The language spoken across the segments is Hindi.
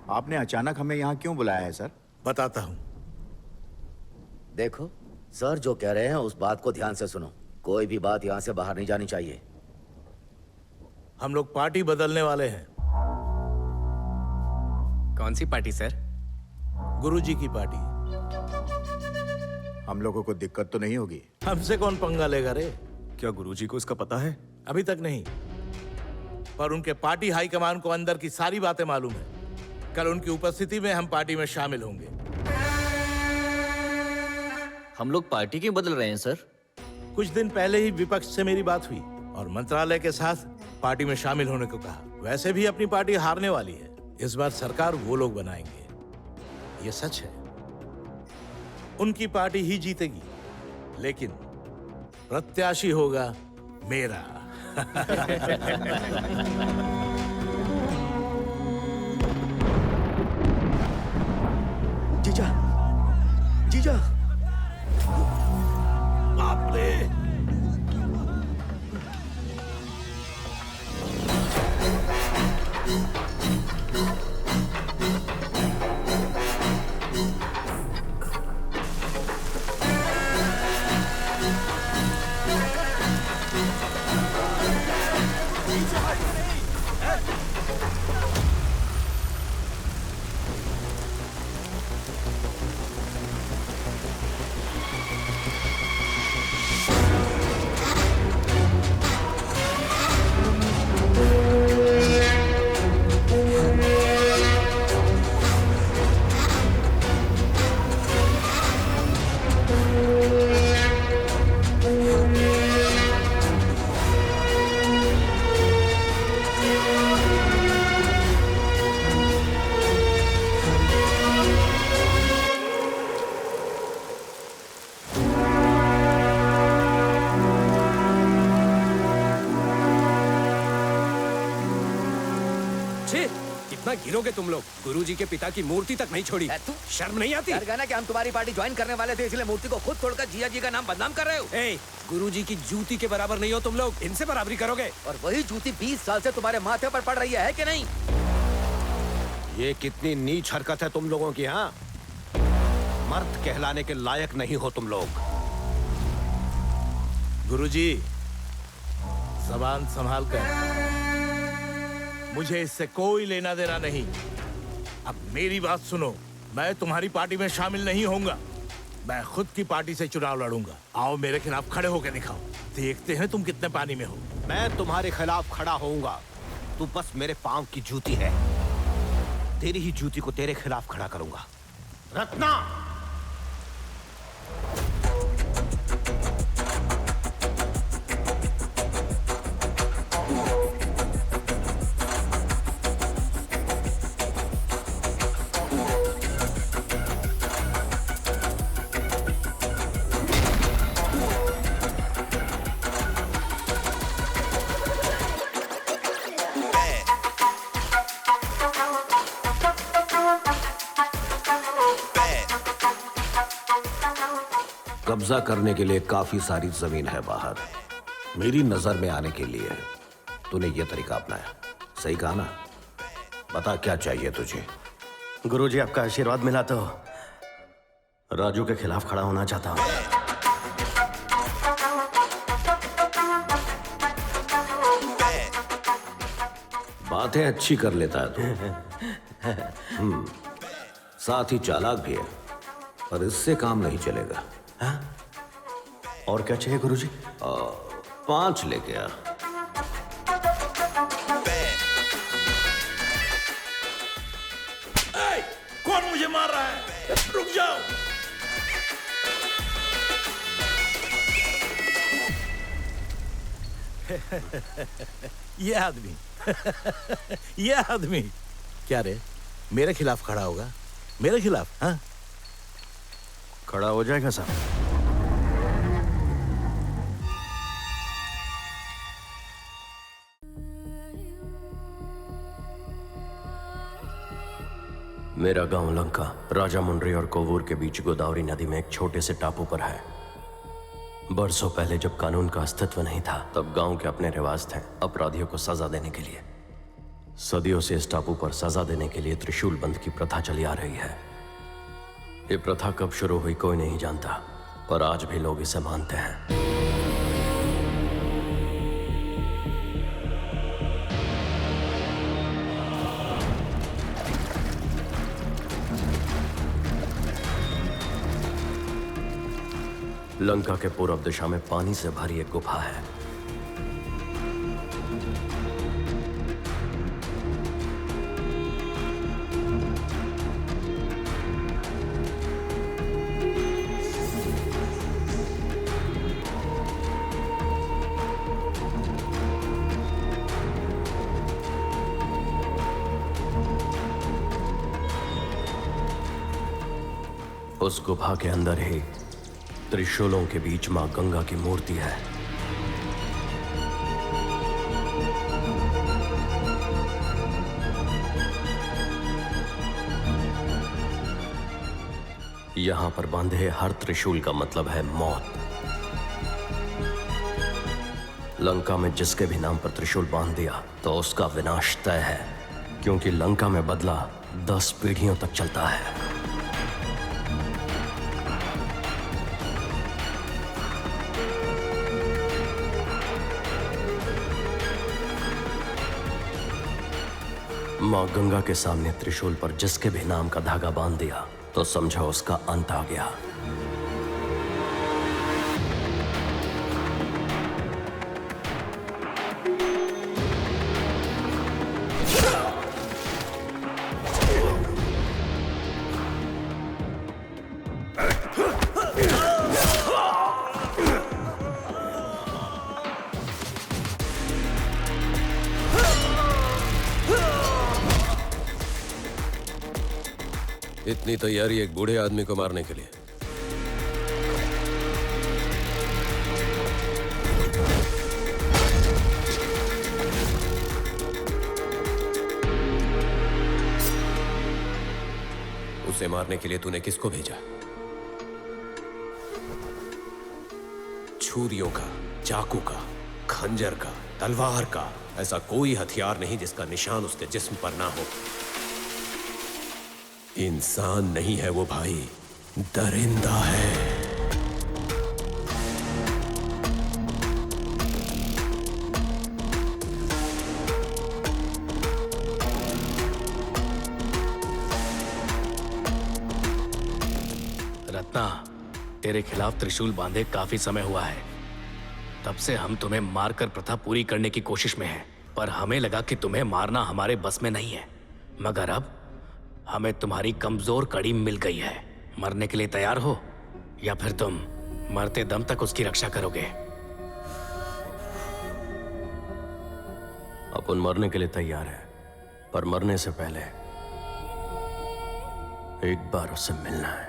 आपने अचानक हमें यहाँ क्यों बुलाया है सर? बताता हूँ। देखो, सर जो कह रहे हैं उस बात को ध्यान से सुनो। कोई भी बात यहाँ से बाहर नहीं जानी चाहिए। हम लोग पार्टी बदलने वाले हैं। कौन सी पार्टी सर? गुरुजी की पार्टी। हम लोगों को दिक्कत तो नहीं होगी? हमसे कौन पंगा लेगा रे? क्या गुरुजी को इसका पता है? अभी तक नहीं, पर उनके पार्टी हाईकमान को अंदर की सारी बातें मालूम है। कल उनकी उपस्थिति में हम पार्टी में शामिल होंगे। हम लोग पार्टी क्यों बदल रहे हैं सर? कुछ दिन पहले ही विपक्ष से मेरी बात हुई और मंत्रालय के साथ पार्टी में शामिल होने को कहा। वैसे भी अपनी पार्टी हारने वाली है। इस बार सरकार वो लोग बनाएंगे, ये सच है। उनकी पार्टी ही जीतेगी, लेकिन प्रत्याशी होगा मेरा। जीजा, जीजा, बाप रे! कितना गिरोगे तुम लोग? गुरुजी के पिता की मूर्ति तक नहीं छोड़ी। तू शर्म नहीं आती? डर गया ना कि हम तुम्हारी पार्टी ज्वाइन करने वाले थे, इसलिए मूर्ति को खुद तोड़कर जिया जी का नाम बदनाम कर रहे हो। ए, गुरुजी की जूती के बराबर नहीं हो तुम लोग। इनसे बराबरी करोगे? और वही जूती 20 साल से तुम्हारे माथे पर पड़ रही है कि नहीं? ये कितनी नीच हरकत है तुम लोगों की। हाँ, मर्द कहलाने के लायक नहीं हो तुम लोग। गुरुजी, जबान संभाल कर। मुझे इससे कोई लेना देना नहीं। अब मेरी बात सुनो, मैं तुम्हारी पार्टी में शामिल नहीं होऊंगा। मैं खुद की पार्टी से चुनाव लड़ूंगा। आओ मेरे खिलाफ खड़े होकर दिखाओ, देखते हैं तुम कितने पानी में हो। मैं तुम्हारे खिलाफ खड़ा होऊंगा। तू बस मेरे पांव की जूती है। तेरी ही जूती को तेरे खिलाफ खड़ा करूंगा। रत्ना, कब्जा करने के लिए काफी सारी जमीन है बाहर। मेरी नजर में आने के लिए तूने ये तरीका अपनाया। सही कहा ना? बता क्या चाहिए तुझे? गुरुजी, आपका आशीर्वाद मिला तो राजू के खिलाफ खड़ा होना चाहता हूँ। बातें अच्छी कर लेता है तू। साथ ही चालाक भी है, पर इससे काम नहीं चलेगा। हाँ? और क्या चाहिए गुरुजी? 5 लेके आ। कौन मुझे मार रहा है? रुक जाओ। ये आदमी ये आदमी क्या रे, मेरे खिलाफ खड़ा होगा? मेरे खिलाफ? हाँ, खड़ा हो जाएगा साहब। मेरा गांव लंका राजामुंड्री और कोवूर के बीच गोदावरी नदी में एक छोटे से टापू पर है। बरसों पहले जब कानून का अस्तित्व नहीं था, तब गांव के अपने रिवाज थे अपराधियों को सजा देने के लिए। सदियों से इस टापू पर सजा देने के लिए त्रिशूल बंद की प्रथा चली आ रही है। ये प्रथा कब शुरू हुई कोई नहीं जानता, पर आज भी लोग इसे मानते हैं। लंका के पूर्व दिशा में पानी से भरी एक गुफा है। उस गुफा के अंदर ही त्रिशूलों के बीच मां गंगा की मूर्ति है। यहां पर बांधे हर त्रिशूल का मतलब है मौत। लंका में जिसके भी नाम पर त्रिशूल बांध दिया तो उसका विनाश तय है, क्योंकि लंका में बदला 10 पीढ़ियों तक चलता है। मां गंगा के सामने त्रिशूल पर जिसके भी नाम का धागा बांध दिया तो समझो उसका अंत आ गया। इतनी तैयारी एक बूढ़े आदमी को मारने के लिए। उसे मारने के लिए तूने किसको भेजा? छुरियों का, चाकू का, खंजर का, तलवार का, ऐसा कोई हथियार नहीं जिसका निशान उसके जिस्म पर ना हो। इंसान नहीं है वो भाई, दरिंदा है। रत्ना, तेरे खिलाफ त्रिशूल बांधे काफी समय हुआ है। तब से हम तुम्हें मारकर प्रथा पूरी करने की कोशिश में हैं, पर हमें लगा कि तुम्हें मारना हमारे बस में नहीं है। मगर अब हमें तुम्हारी कमजोर कड़ी मिल गई है। मरने के लिए तैयार हो या फिर तुम मरते दम तक उसकी रक्षा करोगे? अपन मरने के लिए तैयार है, पर मरने से पहले एक बार उससे मिलना है,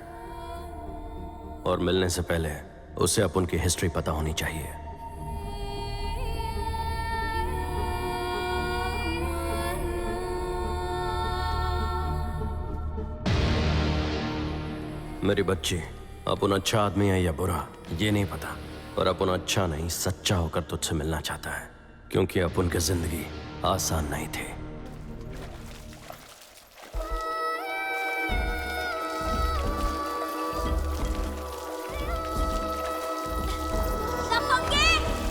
और मिलने से पहले उसे अपन की हिस्ट्री पता होनी चाहिए। मेरी बच्ची, अपन अच्छा आदमी है या बुरा ये नहीं पता, पर अपन अच्छा नहीं सच्चा होकर तुझसे मिलना चाहता है, क्योंकि अपन की जिंदगी आसान नहीं थी।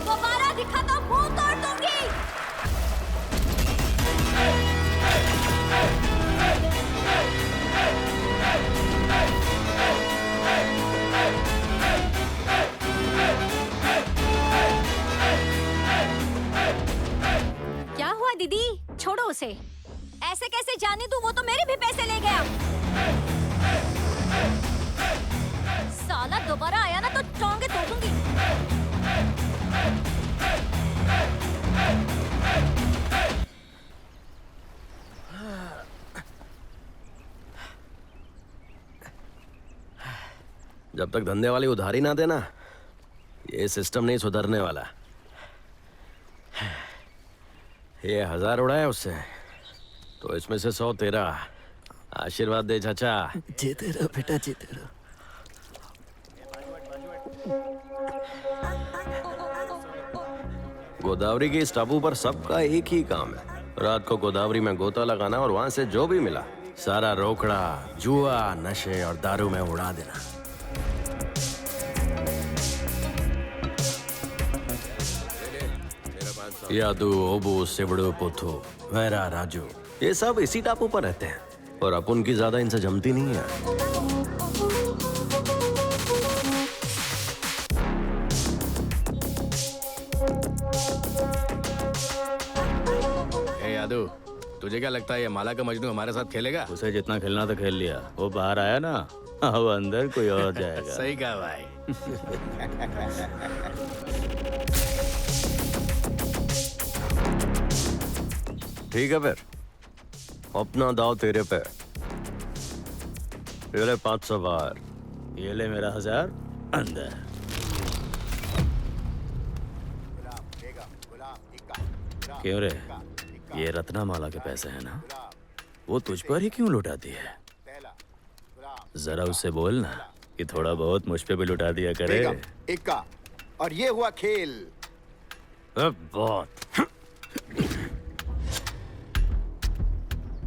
दोबारा दिखा तो मुंह तोड़ दूंगी। क्या हुआ दीदी? छोड़ो उसे। ऐसे कैसे जाने दूं? वो तो मेरे भी पैसे ले गया। साला दोबारा आया ना तो टोंगे तोड़ दूंगी। जब तक धंधे वाली उधारी ना देना, ये सिस्टम नहीं सुधरने वाला। ये 1000 उड़ाया उससे, तो इसमें से 100 तेरा। आशीर्वाद दे चाचा। जीते रहो बेटा, जीते रहो। गोदावरी के इस टापू पर सबका एक ही काम है, रात को गोदावरी में गोता लगाना और वहां से जो भी मिला सारा रोकड़ा, जुआ, नशे और दारू में उड़ा देना। यादू, ओबू, सिवड़ू, पुथू, वैरा, राजू, ये सब इसी टापू पर रहते हैं और अपन की ज्यादा इनसे जमती नहीं है। ए यादू, तुझे क्या लगता है ये माला का मजनू हमारे साथ खेलेगा? उसे जितना खेलना था खेल लिया, वो बाहर आया ना, अब अंदर कोई और जाएगा। सही कहा भाई। ठीक है फिर, अपना दाव तेरे पे। ये ले 500 बार, ये ले मेरा 1000 अंदर। क्यों रे, ये रत्नामाला के पैसे हैं ना, वो तुझ पर ही क्यों लुटाती है? जरा उससे बोल ना कि थोड़ा बहुत मुझ पे भी लुटा दिया करे। इक्का, और ये हुआ खेल। अब बहुत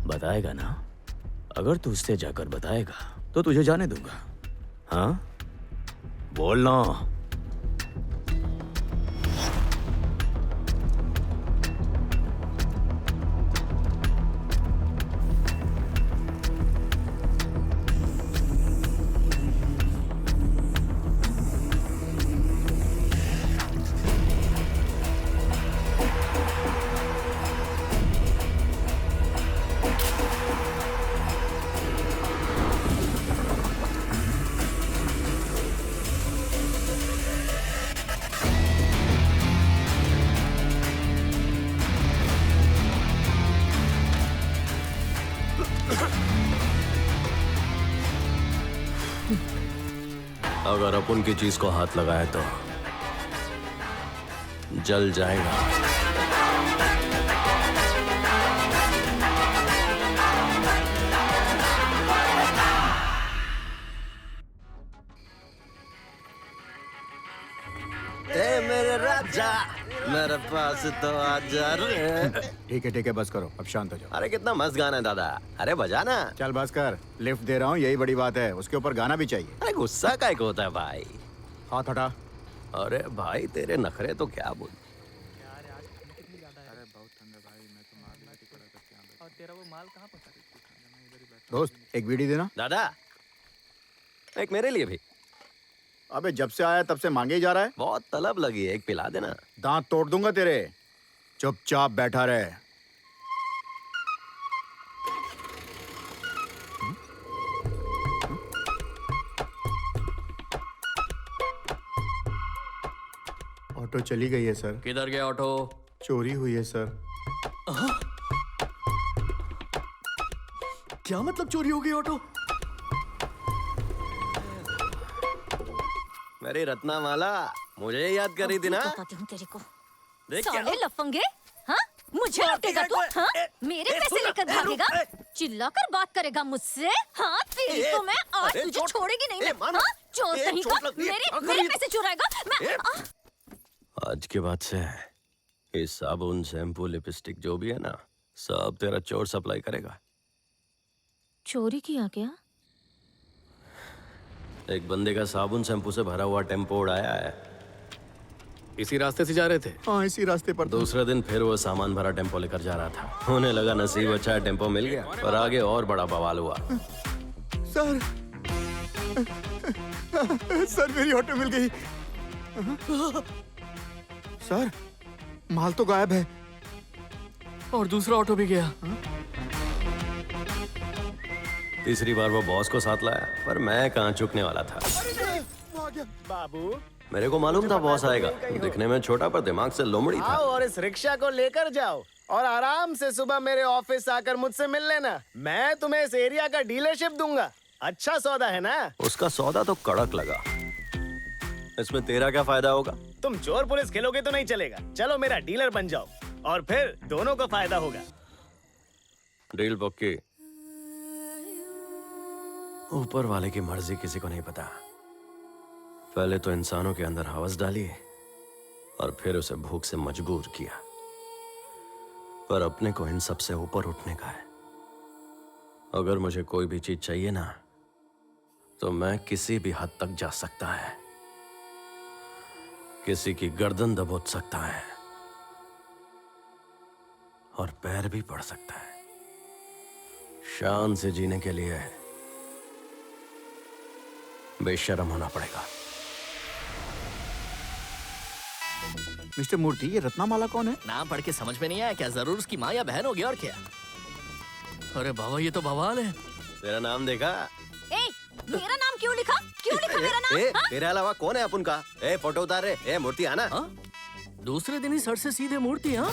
बताएगा ना, अगर तू उससे जाकर बताएगा तो तुझे जाने दूंगा। हाँ, बोलना। अगर अपन की चीज को हाथ लगाए तो जल जाएगा। ए मेरे राजा, मेरे पास तो आजा रे। ठीक है बस करो, अब शांत हो जाओ। अरे कितना मस्त गाना है दादा, अरे बजा ना। चल बस कर, लिफ्ट दे रहा हूँ, यही बड़ी बात है। उसके ऊपर गाना भी चाहिए। अरे गुस्सा काय को होता है भाई? हाथ हटा। अरे भाई तेरे नखरे तो क्या बोल। दोस्त, एक बीड़ी देना। दादा, एक मेरे लिए भी। अबे जब से आया तब से मांगे ही जा रहा है। बहुत तलब लगी है, एक पिला देना। दांत तोड़ दूंगा तेरे। चुपचाप बैठा रहे। ऑटो चली गई है सर। किधर गया ऑटो? चोरी हुई है सर। क्या मतलब चोरी हो गई ऑटो? मेरी रत्नामाला मुझे याद कर रही थी ना? बताती हूँ तेरे को। देख साले लफंगे, हाँ? मुझे लुटेगा तू? हाँ? मेरे पैसे लेकर भागेगा? चिल्लाकर बात करेगा मुझसे? हाँ, तेरी को मैं आज तुझे छोड़ेगी नहीं मैं। हाँ? चोर कहीं का, मेरे पैसे चुराएगा? मैं आज के बाद से ये साबुन, शैम्पू, लिपस्टिक जो भी है ना, सब तेरा चोर सप्लाई करेगा। चोरी किया क्या? एक बंदे का साबुन शैम्पू से भरा हुआ टेम्पो उड़ाया है। इसी रास्ते से जा रहे थे? हाँ, इसी रास्ते पर। दूसरे दिन फिर वो सामान भरा टेम्पो लेकर जा रहा था। उन्हें लगा नसीब अच्छा है, टेम्पो मिल गया, पर आगे और बड़ा बवाल हुआ। सर, सर मेरी ऑटो मिल गई। सर, माल तो गायब है। और दूसरा ऑटो भी गया। तीसरी बार वो बॉस को साथ लाया, पर मैं कहाँ चुकने वाला था। बाबू, मेरे को मालूम था बॉस आएगा। दिखने में छोटा पर दिमाग से लोमड़ी था। आओ और इस रिक्शा को लेकर जाओ और आराम से सुबह मेरे ऑफिस आकर मुझसे मिल लेना। मैं तुम्हें इस एरिया का डीलरशिप दूंगा। अच्छा सौदा है ना? उसका सौदा तो कड़क लगा। इसमें तेरा क्या फायदा होगा? तुम चोर पुलिस खेलोगे तो नहीं चलेगा। चलो मेरा डीलर बन जाओ और फिर दोनों को फायदा होगा। डील पक्की। ऊपर वाले की मर्जी किसी को नहीं पता। पहले तो इंसानों के अंदर हवस डाली और फिर उसे भूख से मजबूर किया। पर अपने को इन सब से ऊपर उठने का है। अगर मुझे कोई भी चीज चाहिए ना, तो मैं किसी भी हद तक जा सकता है, किसी की गर्दन दबोच सकता है और पैर भी पड़ सकता है। शान से जीने के लिए बेशर्म होना पड़ेगा। मिस्टर मूर्ति, ये रत्नामाला कौन है? नाम पढ़ के समझ में नहीं आया क्या? जरूर उसकी माँ या बहन होगी और क्या। अरे बाबा, ये तो बवाल है। तेरा नाम देखा? ए, मेरा नाम क्यों लिखा? क्यों लिखा मेरा नाम? हाँ? तेरे अलावा कौन है अपन का? फोटो उतार रे। मूर्ति आना। दूसरे दिन ही सर से सीधे मूर्ति। हाँ,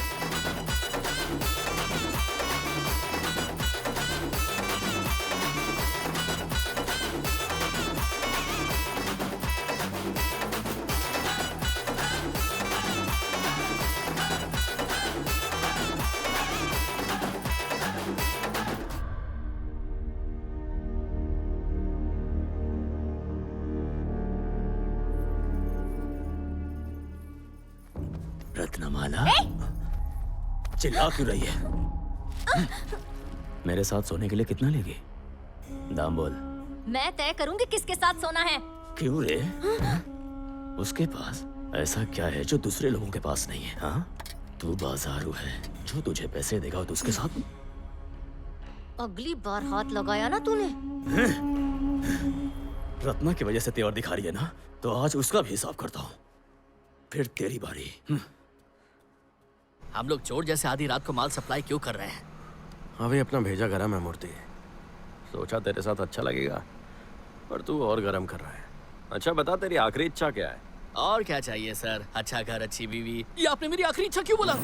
रत्नमाला, चिल्ला क्यों रही है? मेरे साथ सोने के लिए कितना लेगी? दाम बोल। मैं तय करूंगी किसके साथ सोना है। क्यों रे? उसके पास ऐसा क्या है जो दूसरे लोगों के पास नहीं है? हाँ, तू बाजारू है, जो तुझे पैसे देगा तो उसके साथ। अगली बार हाथ लगाया ना तूने। रत्ना की वजह से तेवर दिखा रही है ना, तो आज उसका भी हिसाब करता हूँ, फिर तेरी बारी। हम लोग चोर जैसे आधी रात को माल सप्लाई क्यों कर रहे हैं? अभी अपना भेजा गरम है मूर्ति। सोचा तेरे साथ अच्छा लगेगा, पर तू और गरम कर रहा है। अच्छा बता, तेरी आखिरी इच्छा क्या है? और क्या चाहिए सर? अच्छा घर, अच्छी बीवी। ये आपने मेरी आखिरी इच्छा क्यों बोला?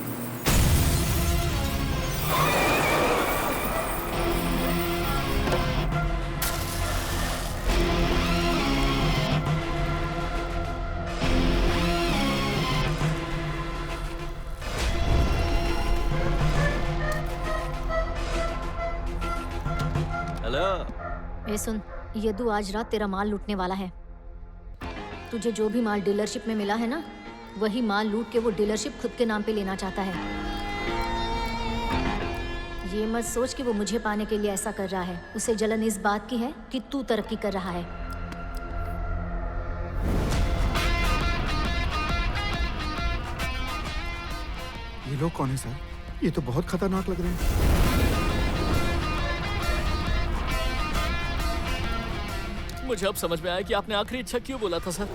ए सुन, यदु आज रात तेरा माल लूटने वाला है। तुझे जो भी माल डीलरशिप में मिला है ना, वही माल लूट के वो डीलरशिप खुद के नाम पे लेना चाहता है। ये मत सोच कि वो मुझे पाने के लिए ऐसा कर रहा है। उसे जलन इस बात की है कि तू तरक्की कर रहा है। ये लोग कौन है सर? ये तो बहुत खतरनाक लग रहे हैं। मुझे अब समझ में आया कि आपने आखिरी इच्छा क्यों बोला था सर।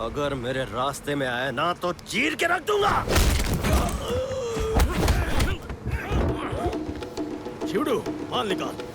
अगर मेरे रास्ते में आए ना तो चीर के रख दूंगा। शिवडू, माल निकाल।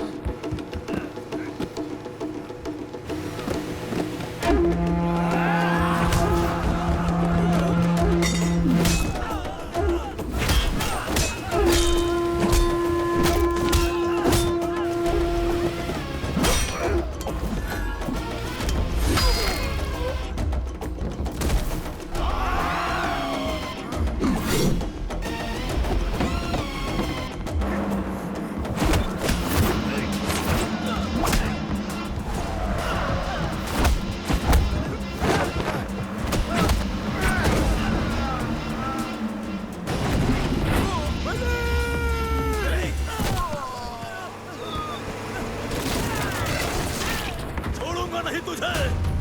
नहीं तुझे।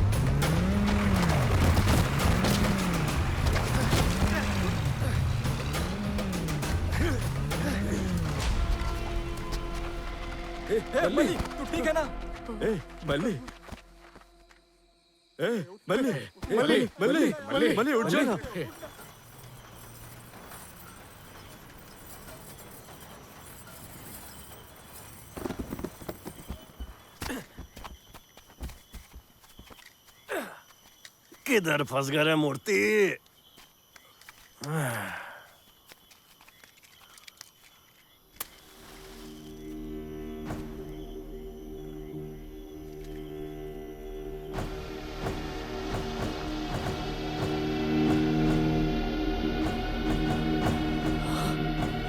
मल्ली, तू ठीक है ना? मल्ली, मल्ली, मल्ली, मल्ली, मल्ली, मल्ली, उठ जा। किधर फंस गए रे मूर्ति?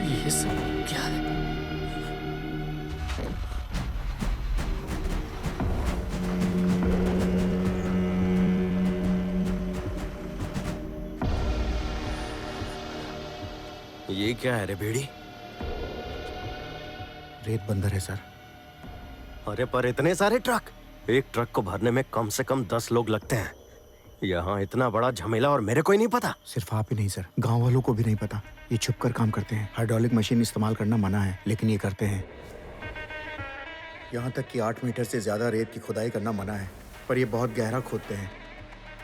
ये सब क्या है? ये क्या है रे बेड़ी? रेत बंदर है सर। अरे पर इतने सारे ट्रक, एक ट्रक को भरने में कम से कम 10 लोग लगते हैं। यहाँ इतना बड़ा झमेला और मेरे को ही नहीं पता। सिर्फ आप ही नहीं सर, गांव वालों को भी नहीं पता। ये छुप कर काम करते हैं। हाइड्रोलिक मशीन इस्तेमाल करना मना है, लेकिन ये करते हैं। यहाँ तक कि 8 मीटर से ज्यादा रेत की खुदाई करना मना है, पर ये बहुत गहरा खोदते हैं।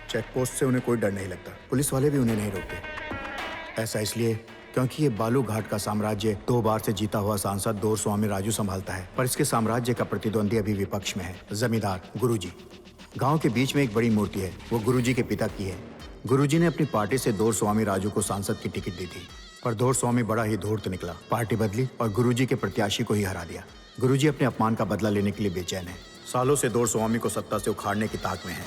चेक पोस्ट से उन्हें कोई डर नहीं लगता। पुलिस वाले भी उन्हें नहीं रोकते। ऐसा इसलिए क्योंकि ये बालू घाट का साम्राज्य 2 बार से जीता हुआ सांसद दोरस्वामी राजू संभालता है, पर इसके साम्राज्य का प्रतिद्वंदी अभी विपक्ष में है, जमींदार गुरुजी। गांव के बीच में एक बड़ी मूर्ति है, वो गुरुजी के पिता की है। गुरुजी ने अपनी पार्टी से दोरस्वामी राजू को सांसद की टिकट दी थी, पर दोरस्वामी बड़ा ही धूर्त निकला। पार्टी बदली और गुरुजी के प्रत्याशी को ही हरा दिया। गुरुजी अपने अपमान का बदला लेने के लिए बेचैन है। सालों से दोरस्वामी को सत्ता से उखाड़ने की ताक में है।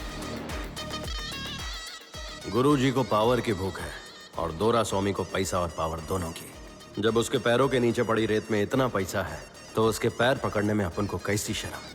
गुरुजी को पावर की भूख है और दोरा स्वामी को पैसा और पावर दोनों की। जब उसके पैरों के नीचे पड़ी रेत में इतना पैसा है तो उसके पैर पकड़ने में अपन को कैसी शर्म।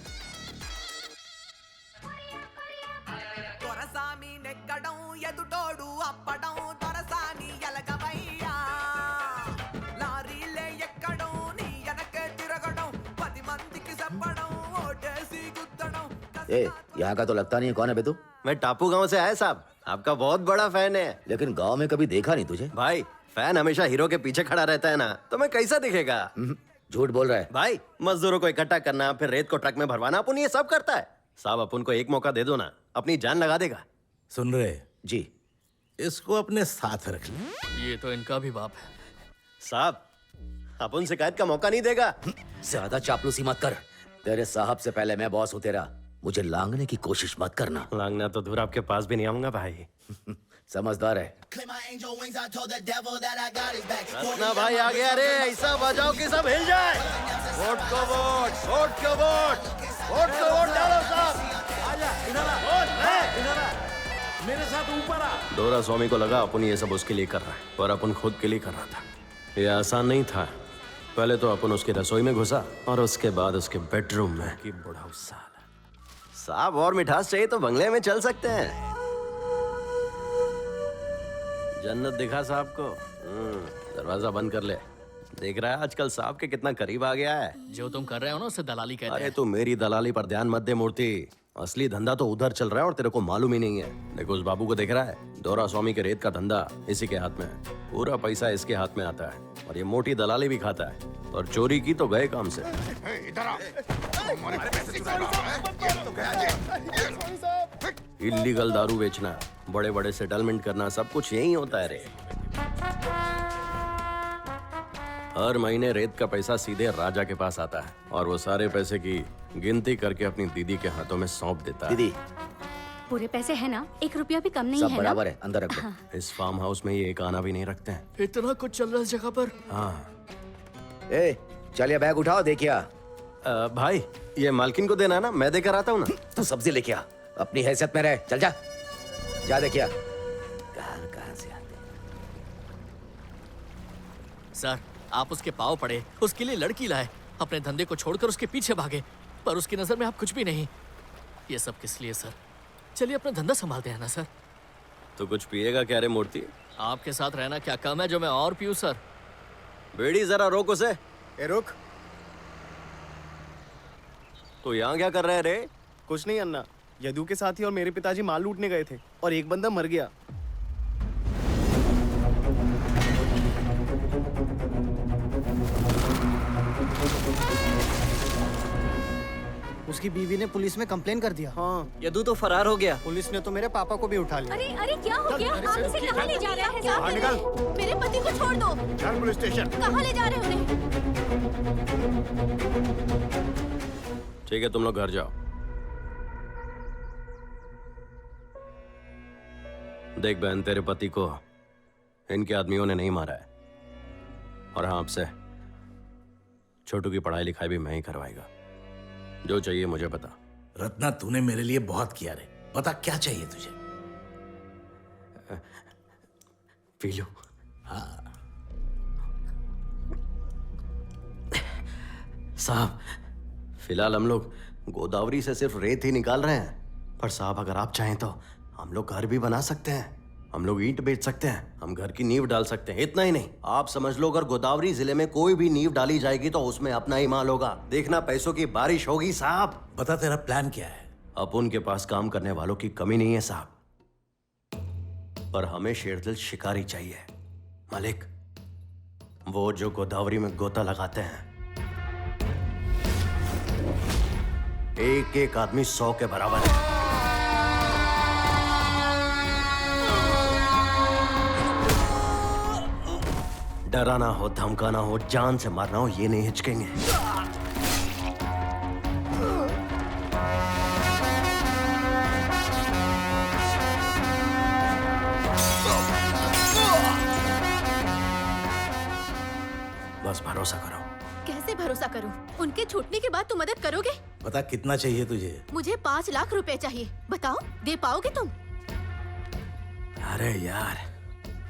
यहाँ का तो लगता नहीं है। कौन है बे तू? मैं टापू गांव से आया साहब, आपका बहुत बड़ा फैन है। लेकिन गांव में कभी देखा नहीं तुझे। भाई फैन हमेशा हीरो के पीछे खड़ा रहता है ना, तो मैं कैसा दिखेगा? झूठ बोल रहा है भाई मजदूरों को इकट्ठा करना, फिर रेत को ट्रक में भरवाना, अपन ये सब करता है। साहब अपन को एक मौका दे दो ना, अपनी जान लगा देगा। सुन रहे जी? इसको अपने साथ रख ले। ये तो इनका भी बाप है। साहब अपन शिकायत का मौका नहीं देगा। ज्यादा चापलूसी मत कर। तेरे साहब से पहले मैं बॉस हूँ तेरा। मुझे लांगने की कोशिश मत करना। लांगना तो दूर, आपके पास भी नहीं आऊंगा भाई। समझदार है। रत्ना भाई आ गया रे, ऐसा बजाओ कि सब हिल जाए। वोट को वोट, वोट को वोट, वोट को वोट डालो साहब। आजा इधर आ, इधर आ, मेरे साथ ऊपर आ। दोरा स्वामी को लगा अपन ये सब उसके लिए कर रहा है, पर अपन खुद के लिए कर रहा था। ये आसान नहीं था। पहले तो अपन उसकी रसोई में घुसा और उसके बाद उसके बेडरूम में। कि बुढ़ाऊ साला। साहब और मिठास चाहिए तो बंगले में चल सकते हैं। जन्नत दिखा साहब को। दरवाजा बंद कर ले। देख रहा है आजकल साहब के कितना करीब आ गया है। जो तुम कर रहे हो ना उसे दलाली कहते हैं। अरे तू मेरी दलाली पर ध्यान मत दे मूर्ति। असली धंधा तो उधर चल रहा है और तेरे को मालूम ही नहीं है। देखो उस बाबू को देख रहा है, दोरा स्वामी के रेत का धंधा इसी के हाथ में है। पूरा पैसा इसके हाथ में आता है और ये मोटी दलाली भी खाता है। और चोरी की तो गए काम से। इल्लीगल दारू बेचना, बड़े बड़े सेटलमेंट करना, सब कुछ यही होता है रे। हर महीने रेत का पैसा सीधे राजा के पास आता है और वो सारे पैसे की गिनती करके अपनी दीदी के हाथों में सौंप देता है। दीदी पूरे पैसे है ना? 1 रुपया भी कम नहीं सब है बराबर ना? है, अंदर रख दो। इस फार्म हाउस में ये एक आना भी नहीं रखते हैं। इतना कुछ चल रहा है इस जगह पर। हाँ ए, चल ये बैग उठाओ, देखिए। भाई ये मालकिन को देना ना, मैं देकर आता हूँ ना। तू सब्जी लेके आ, अपनी हैसियत में रह। चल जा, जा देखिए कहाँ से आते। सर आप उसके पाँव पड़े, उसके लिए लड़की लाए, अपने धंधे को छोड़कर उसके पीछे भागे, पर उसकी नजर में आप कुछ भी नहीं। ये सब किस लिए सर? चलिए अपना धंधा संभालते हैं ना सर। तो कुछ पिएगा क्या रे मूर्ति? आपके साथ रहना क्या कम है जो मैं और पीऊं सर? बेड़ी जरा रोक उसे। ए रुक। तो यहाँ क्या कर रहे हैं रे? कुछ नहीं अन्ना, यदु के साथी और मेरे पिताजी माल लूटने गए थे और एक बंदा मर गया। उसकी बीवी ने पुलिस में कंप्लेन कर दिया। हाँ, यदु तो फरार हो गया। पुलिस ने तो मेरे पापा को भी उठा लिया। अरे अरे क्या हो गया? आप इसे कहाँ ले जा रहे हैं? बाहर निकल। मेरे पति को छोड़ दो। चल पुलिस स्टेशन। कहाँ ले जा रहे हो उन्हें? ठीक है, तुम लोग घर जाओ। देख बहन, तेरे पति को इनके आदमियों ने नहीं मारा है, और हाँ, आपसे छोटू की पढ़ाई लिखाई भी मैं ही करवाएगा। जो चाहिए मुझे बता। रत्ना, तूने मेरे लिए बहुत किया रे। बता क्या चाहिए तुझे? P low. हाँ। साहब, फिलहाल हम लोग गोदावरी से सिर्फ रेत ही निकाल रहे हैं, पर साहब अगर आप चाहें तो हम लोग घर भी बना सकते हैं, हम लोग ईंट बेच सकते हैं, हम घर की नींव डाल सकते हैं। इतना ही नहीं, आप समझ लो अगर गोदावरी जिले में कोई भी नींव डाली जाएगी तो उसमें अपना ही माल होगा। देखना पैसों की बारिश होगी साहब। बता तेरा प्लान क्या है? अब उनके पास काम करने वालों की कमी नहीं है साहब, पर हमें शेरदिल शिकारी चाहिए। मालिक, वो जो गोदावरी में गोता लगाते हैं, एक एक आदमी 100 के बराबर है। डराना हो, धमकाना हो, जान से मारना हो, ये नहीं हिचकेंगे। बस भरोसा करो। कैसे भरोसा करूं? उनके छूटने के बाद तुम मदद करोगे? बता कितना चाहिए तुझे? मुझे 5 लाख रुपए चाहिए। बताओ, दे पाओगे तुम? अरे यार,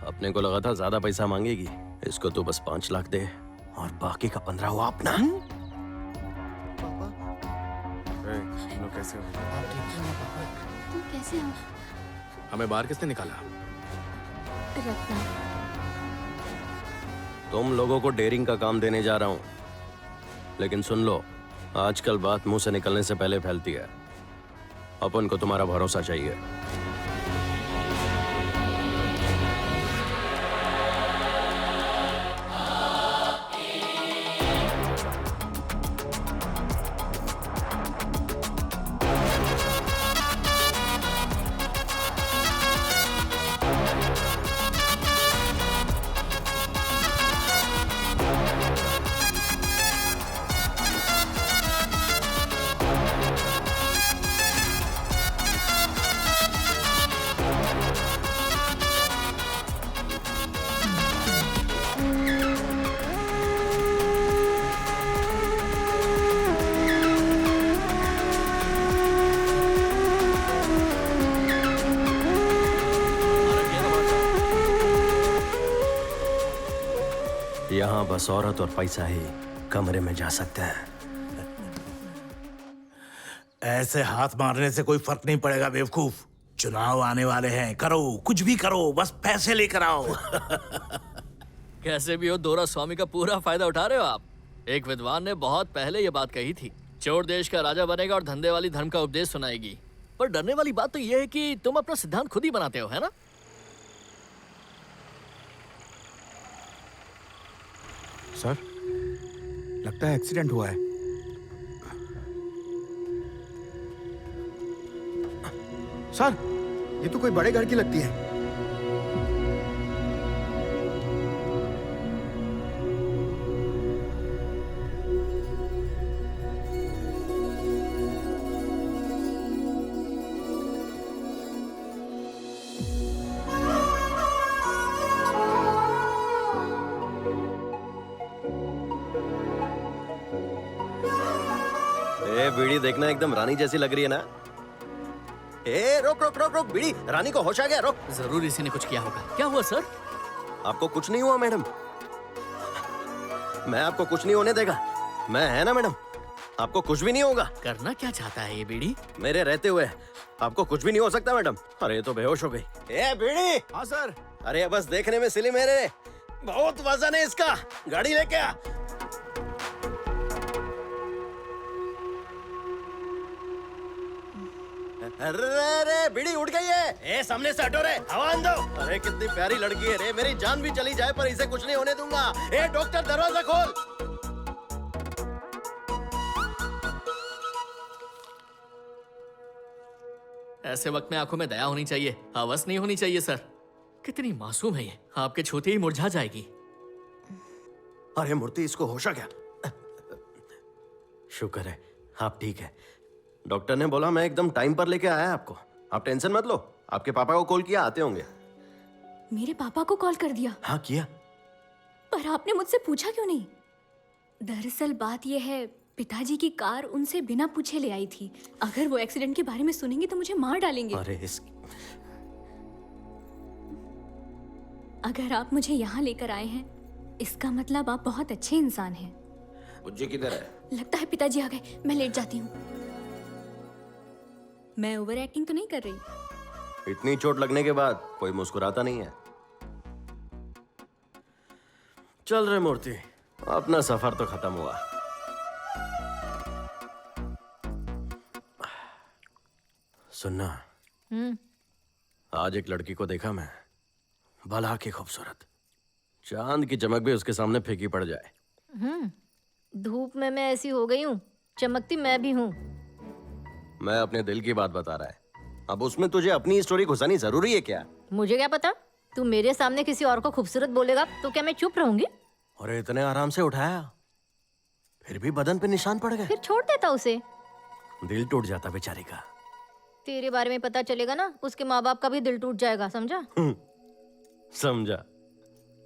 अपने को लगा था ज्यादा पैसा मांगेगी। इसको तो बस 5 लाख दे और बाकी का 15 हुआ अपना। कैसे हो? तुम कैसे हो? हमें बाहर किसने निकाला? रत्ना। तुम लोगों को डेयरिंग का काम देने जा रहा हूं, लेकिन सुन लो, आजकल बात मुंह से निकलने से पहले फैलती है। अपन को तुम्हारा भरोसा चाहिए। यहाँ बस औरत और पैसा ही कमरे में जा सकते हैं। ऐसे हाथ मारने से कोई फर्क नहीं पड़ेगा बेवकूफ। चुनाव आने वाले हैं, करो कुछ भी करो, बस पैसे लेकर आओ। कैसे भी हो, दोरा स्वामी का पूरा फायदा उठा रहे हो आप। एक विद्वान ने बहुत पहले ये बात कही थी, चोर देश का राजा बनेगा और धंधे वाली धर्म का उपदेश सुनाएगी। पर डरने वाली बात तो ये है कि तुम अपना सिद्धांत खुद ही बनाते हो, है ना? सर, लगता है एक्सीडेंट हुआ है। सर, ये तो कोई बड़े घर की लगती है। बीड़ी देखना एकदम रानी जैसी लग रही है ना। ए, रोक रोक रोक रोक, बीड़ी, रानी को होश आ गया, रोक। जरूर इसी ने कुछ किया होगा। क्या हुआ सर? आपको कुछ नहीं हुआ मैडम, मैं आपको कुछ नहीं होने देगा। मैं है ना मैडम, आपको कुछ भी नहीं होगा। करना क्या चाहता है ये बीड़ी? मेरे रहते हुए आपको कुछ भी नहीं हो सकता मैडम। अरे ये तो बेहोश हो गई। ए बीड़ी। हाँ सर। अरे बस देखने में सिली मेरे, बहुत वजन है इसका, गाड़ी लेके आ। अरे बीड़ी उड़ गई है। ए सामने से हटो रे, हवा दो। अरे कितनी प्यारी लड़की है रे, मेरी जान भी चली जाए पर इसे कुछ नहीं होने दूंगा। ए डॉक्टर दरवाजा खोल। ऐसे वक्त में आंखों में दया होनी चाहिए, हवस नहीं होनी चाहिए सर। कितनी मासूम है ये, आपके छूते ही मुरझा जाएगी। अरे मूर्ति, इसको होश आ गया। शुक्र है आप ठीक है। डॉक्टर ने बोला मैं एकदम टाइम पर लेके आया आपको। आप टेंशन मत लो, आपके पापा को कॉल किया, आते होंगे। मेरे पापा को कॉल कर दिया? हाँ किया। पर आपने मुझसे पूछा क्यों नहीं? दरअसल बात यह है, पिताजी की कार उनसे बिना पूछे ले आई थी। अगर वो एक्सीडेंट के बारे में सुनेंगे तो मुझे मार डालेंगे। अगर आप मुझे यहाँ लेकर आए हैं, इसका मतलब आप बहुत अच्छे इंसान हैं। मुझे किधर है? लगता है पिताजी आ गए, मैं लेट जाती हूँ। मैं ओवर एक्टिंग तो नहीं कर रही। इतनी चोट लगने के बाद कोई मुस्कुराता नहीं है। चल रहे मूर्ति, अपना सफर तो खत्म हुआ। सुनना, आज एक लड़की को देखा मैं, भला की खूबसूरत, चांद की चमक भी उसके सामने फीकी पड़ जाए। धूप में मैं ऐसी हो गई हूँ, चमकती मैं भी हूँ। मैं अपने दिल की बात बता रहा है, अब उसमें तुझे अपनी स्टोरी घुसानी जरूरी है क्या? मुझे क्या पता, तू मेरे सामने किसी और को खूबसूरत बोलेगा तो क्या मैं चुप रहूंगी? और इतने आराम से उठाया, फिर भी बदन पे निशान पड़ गए। फिर छोड़ देता उसे। दिल टूट जाता बेचारी का। तेरे बारे में पता चलेगा ना, उसके माँ बाप का भी दिल टूट जाएगा, समझा? समझा।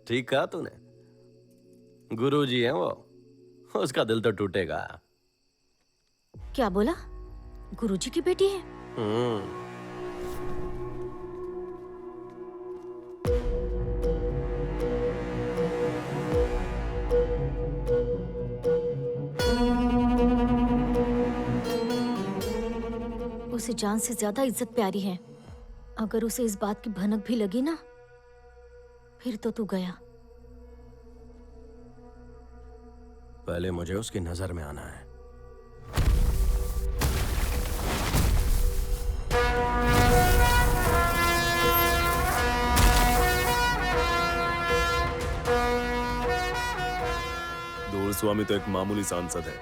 ठीक कहा तूने, गुरुजी है वो, उसका दिल तो टूटेगा। क्या बोला? गुरुजी की बेटी है? उसे जान से ज्यादा इज्जत प्यारी है। अगर उसे इस बात की भनक भी लगी ना, फिर तो तू गया। पहले मुझे उसकी नजर में आना है। दूर स्वामी तो एक मामूली सांसद है।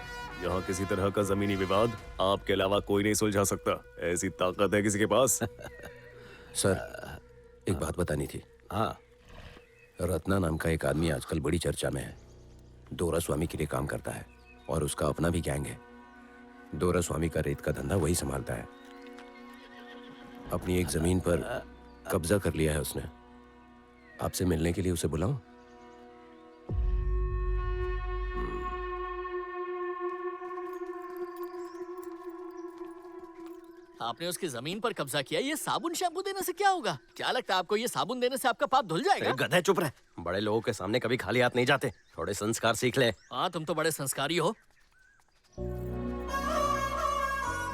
यहाँ किसी तरह का जमीनी विवाद आपके अलावा कोई नहीं सुलझा सकता। ऐसी ताकत है किसी के पास। सर, एक बात बतानी थी। हाँ, रत्ना नाम का एक आदमी आजकल बड़ी चर्चा में है। दोरा स्वामी के लिए काम करता है और उसका अपना भी गैंग है। दोरा स्वामी का रेत का धंधा वही संभालता है। अपनी एक जमीन पर कब्जा कर लिया है उसने। आपसे मिलने के लिए उसे बुलाऊं? आपने उसकी जमीन पर कब्जा किया, ये साबुन शैम्पू देने से क्या होगा? क्या लगता है आपको ये साबुन देने से आपका पाप धुल जाएगा? गधे चुप रहे, बड़े लोगों के सामने कभी खाली हाथ नहीं जाते। थोड़े संस्कार सीख ले। हाँ, तुम तो बड़े संस्कारी हो।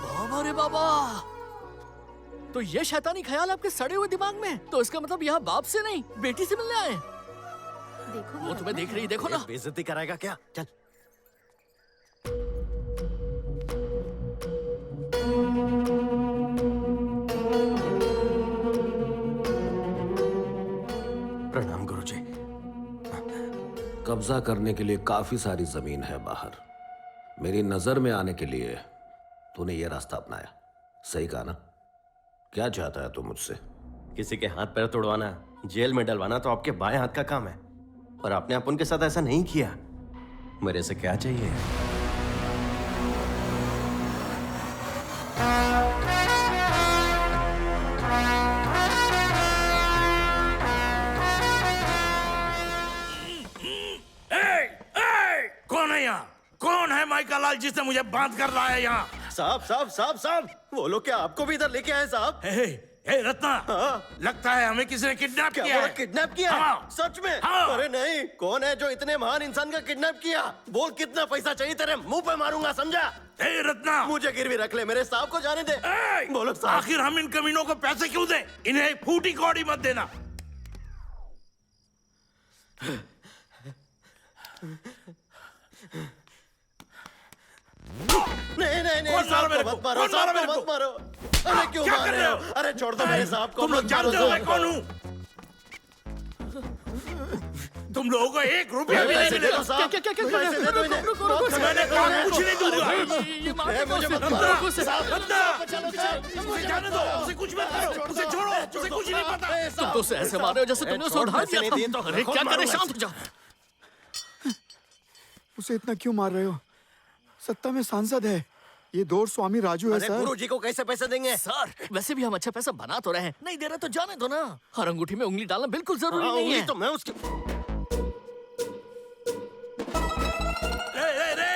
बाबा रे बाबा, तो ये शैतानी ख्याल आपके सड़े हुए दिमाग में? तो इसका मतलब यहाँ बाप से नहीं बेटी से मिलने आए। देखो वो तुम्हें देख रही, देखो ना। बेइज्जती कराएगा क्या? चल। प्रणाम गुरुजी। कब्जा करने के लिए काफी सारी जमीन है बाहर। मेरी नजर में आने के लिए तूने ये रास्ता अपनाया। सही कहा ना? क्या चाहता है तू मुझसे? किसी के हाथ पैर तोड़वाना, जेल में डलवाना तो आपके बाएं हाथ का काम है, और आपने अपन के साथ ऐसा नहीं किया। मेरे से क्या चाहिए? कौन है यहाँ? कौन है माइका लाल जिसने मुझे बांध कर लाया यहाँ? साहब साहब साहब साहब, वो लोग क्या आपको भी इधर लेके आए साहब? हे रत्ना, लगता है हमें किसी ने किडनैप किया है। किडनैप किया? हाँ। सच में? हाँ। अरे नहीं, कौन है जो इतने महान इंसान का किडनैप किया? बोल कितना पैसा चाहिए, तेरे मुंह पे मारूंगा, समझा? हे रत्ना, मुझे गिरवी रख ले, मेरे साहब को जाने दे। बोलो साहब। आखिर हम इन कमीनों को पैसे क्यों दें? इन्हें फूटी कौड़ी मत देना। नहीं नहीं नहीं, कौन साहब मारा मेरे को को? मत मारो, कौन साहब मारा को मेरे मत को? मारो। अरे क्यों क्या मार कर रहे रहे हो? हो? अरे छोड़ दो मेरे साहब को, तुम लोग मत जानते मारो हो मैं साहब कौन को। हूँ? तुम लोगों को 1 रुपया भी नहीं पैसे दे मिलेगा। दो साहब, पैसे दे दो इन्हें। मैंने कहा कुछ नहीं दूंगा। ए, मुझे मत रत्ना, मारो रत्ना, उसे जाने दो, उसे कुछ मत करो, उसे छोड़ो, उसे कुछ नहीं पता। तुम तो उसे ऐसे मारे हो जैसे तुमने उसे उधार पैसे नहीं दिए दिया तो था। अरे क्या करे, शांत हो जाओ। उसे इतना क्यों मार रहे हो? सत्ता में सांसद है, ये दौर स्वामी राजू है अरे सर। गुरुजी को कैसे पैसे देंगे? सर वैसे भी हम अच्छा पैसा बना तो रहे हैं, नहीं दे रहे तो जाने दो ना। हर अंगूठी में उंगली डालना बिल्कुल जरूरी हाँ, नहीं उंगली है। तो मैं उसके रे,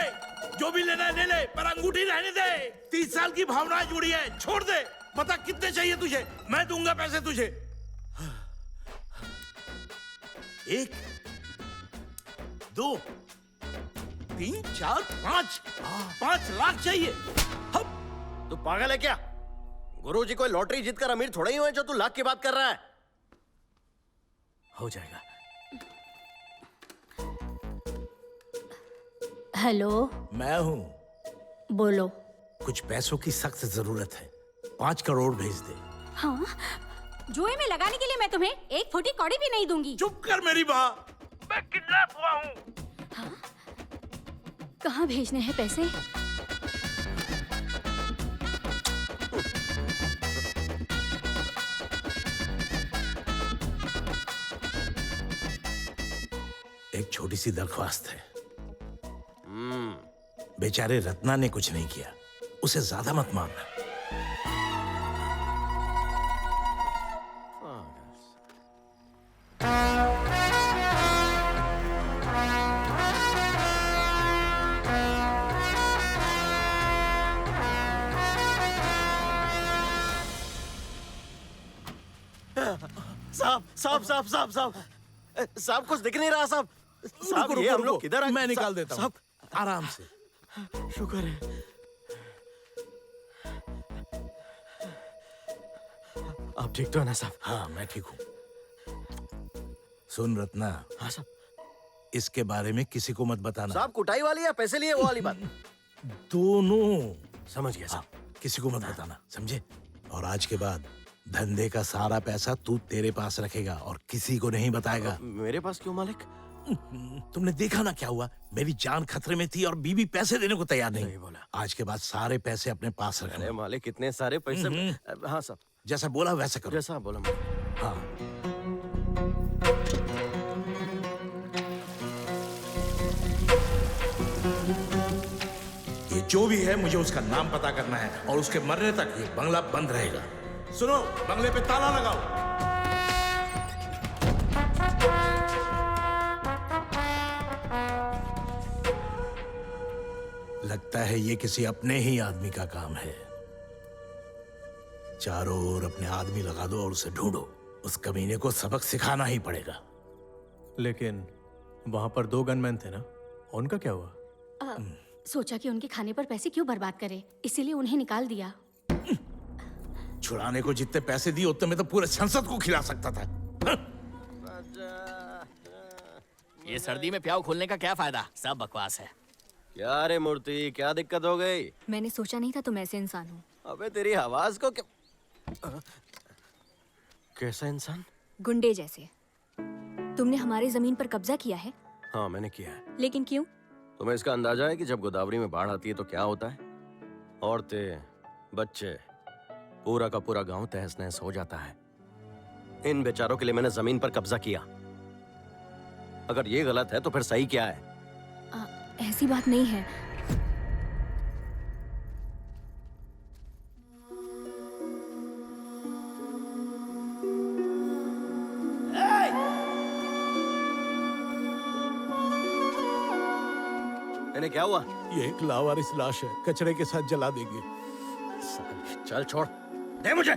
जो भी लेना है ले ले, पर अंगूठी रहने दे। 30 साल की भावना जुड़ी है, छोड़ दे। बता कितने चाहिए तुझे, मैं दूंगा पैसे तुझे। 1 2 3 4 5 लाख चाहिए। तू पागल है क्या? गुरुजी कोई लॉटरी जीतकर अमीर थोड़ा ही हुए जो तू लाख की बात कर रहा है। हो जाएगा। हेलो, मैं हूं। बोलो। कुछ पैसों की सख्त जरूरत है, 5 करोड़ भेज दे। हाँ, जुए में लगाने के लिए मैं तुम्हें 1 फुटी कौड़ी भी नहीं दूंगी। चुप कर मेरी माँ, मैं किडनैप हुआ हूँ। हाँ? कहाँ भेजने हैं पैसे? एक छोटी सी दरख्वास्त है। बेचारे रत्ना ने कुछ नहीं किया, उसे ज्यादा मत मारना। साहब साहब साहब साहब साहब साहब कुछ दिख नहीं रहा साहब। साहब रुको, ये हम रुको, लोग किधर मैं निकाल देता हूँ। साहब आराम से। शुक्र है। आप ठीक तो है ना साहब? हाँ मैं ठीक हूँ। सुन रत्ना, हाँ साहब। इसके बारे में किसी को मत बताना। साहब कुटाई वाली या पैसे लिए वो वाली बात? दोनों। समझ गया साहब। किसी को मत बताना, समझे? और आज के बाद धंधे का सारा पैसा तू तेरे पास रखेगा और किसी को नहीं बताएगा। मेरे पास क्यों मालिक? तुमने देखा ना क्या हुआ, मेरी जान खतरे में थी और बीवी पैसे देने को तैयार नहीं। बोला। आज के बाद सारे पैसे अपने पास रखना। अरे मालिक इतने सारे पैसे। हाँ साहब, जैसा बोला वैसा करो। जैसा आप बोला मालिक। हाँ। ये जो भी है मुझे उसका नाम पता करना है और उसके मरने तक ये बंगला बंद रहेगा। सुनो, बंगले पे ताला लगाओ। लगता है ये किसी अपने ही आदमी का काम है। चारों ओर अपने आदमी लगा दो और उसे ढूंढो। उस कमीने को सबक सिखाना ही पड़ेगा। लेकिन वहां पर 2 गनमैन थे ना, उनका क्या हुआ? सोचा कि उनके खाने पर पैसे क्यों बर्बाद करें, इसीलिए उन्हें निकाल दिया। छुड़ाने को जितने पैसे दिए उतने में तो पूरे संसद को खिला सकता था। ये सर्दी में प्याऊ खोलने का क्या फायदा, सब बकवास है। क्या रे मूर्ति, क्या दिक्कत हो गई? मैंने सोचा नहीं था तुम ऐसे इंसान हो। अबे तेरी आवाज को क्या? कैसा इंसान? गुंडे जैसे। तुमने हमारी जमीन पर कब्जा किया है। हाँ मैंने किया है। लेकिन क्यों? तुम्हें इसका अंदाजा है कि जब गोदावरी में बाढ़ आती है तो क्या होता है? औरतें, बच्चे, पूरा का पूरा गांव तहस नहस हो जाता है। इन बेचारों के लिए मैंने जमीन पर कब्जा किया। अगर ये गलत है तो फिर सही क्या है? ऐसी बात नहीं है। इन्हें क्या हुआ? ये एक लावारिस लाश है, कचरे के साथ जला देंगे। चल छोड़ दे मुझे।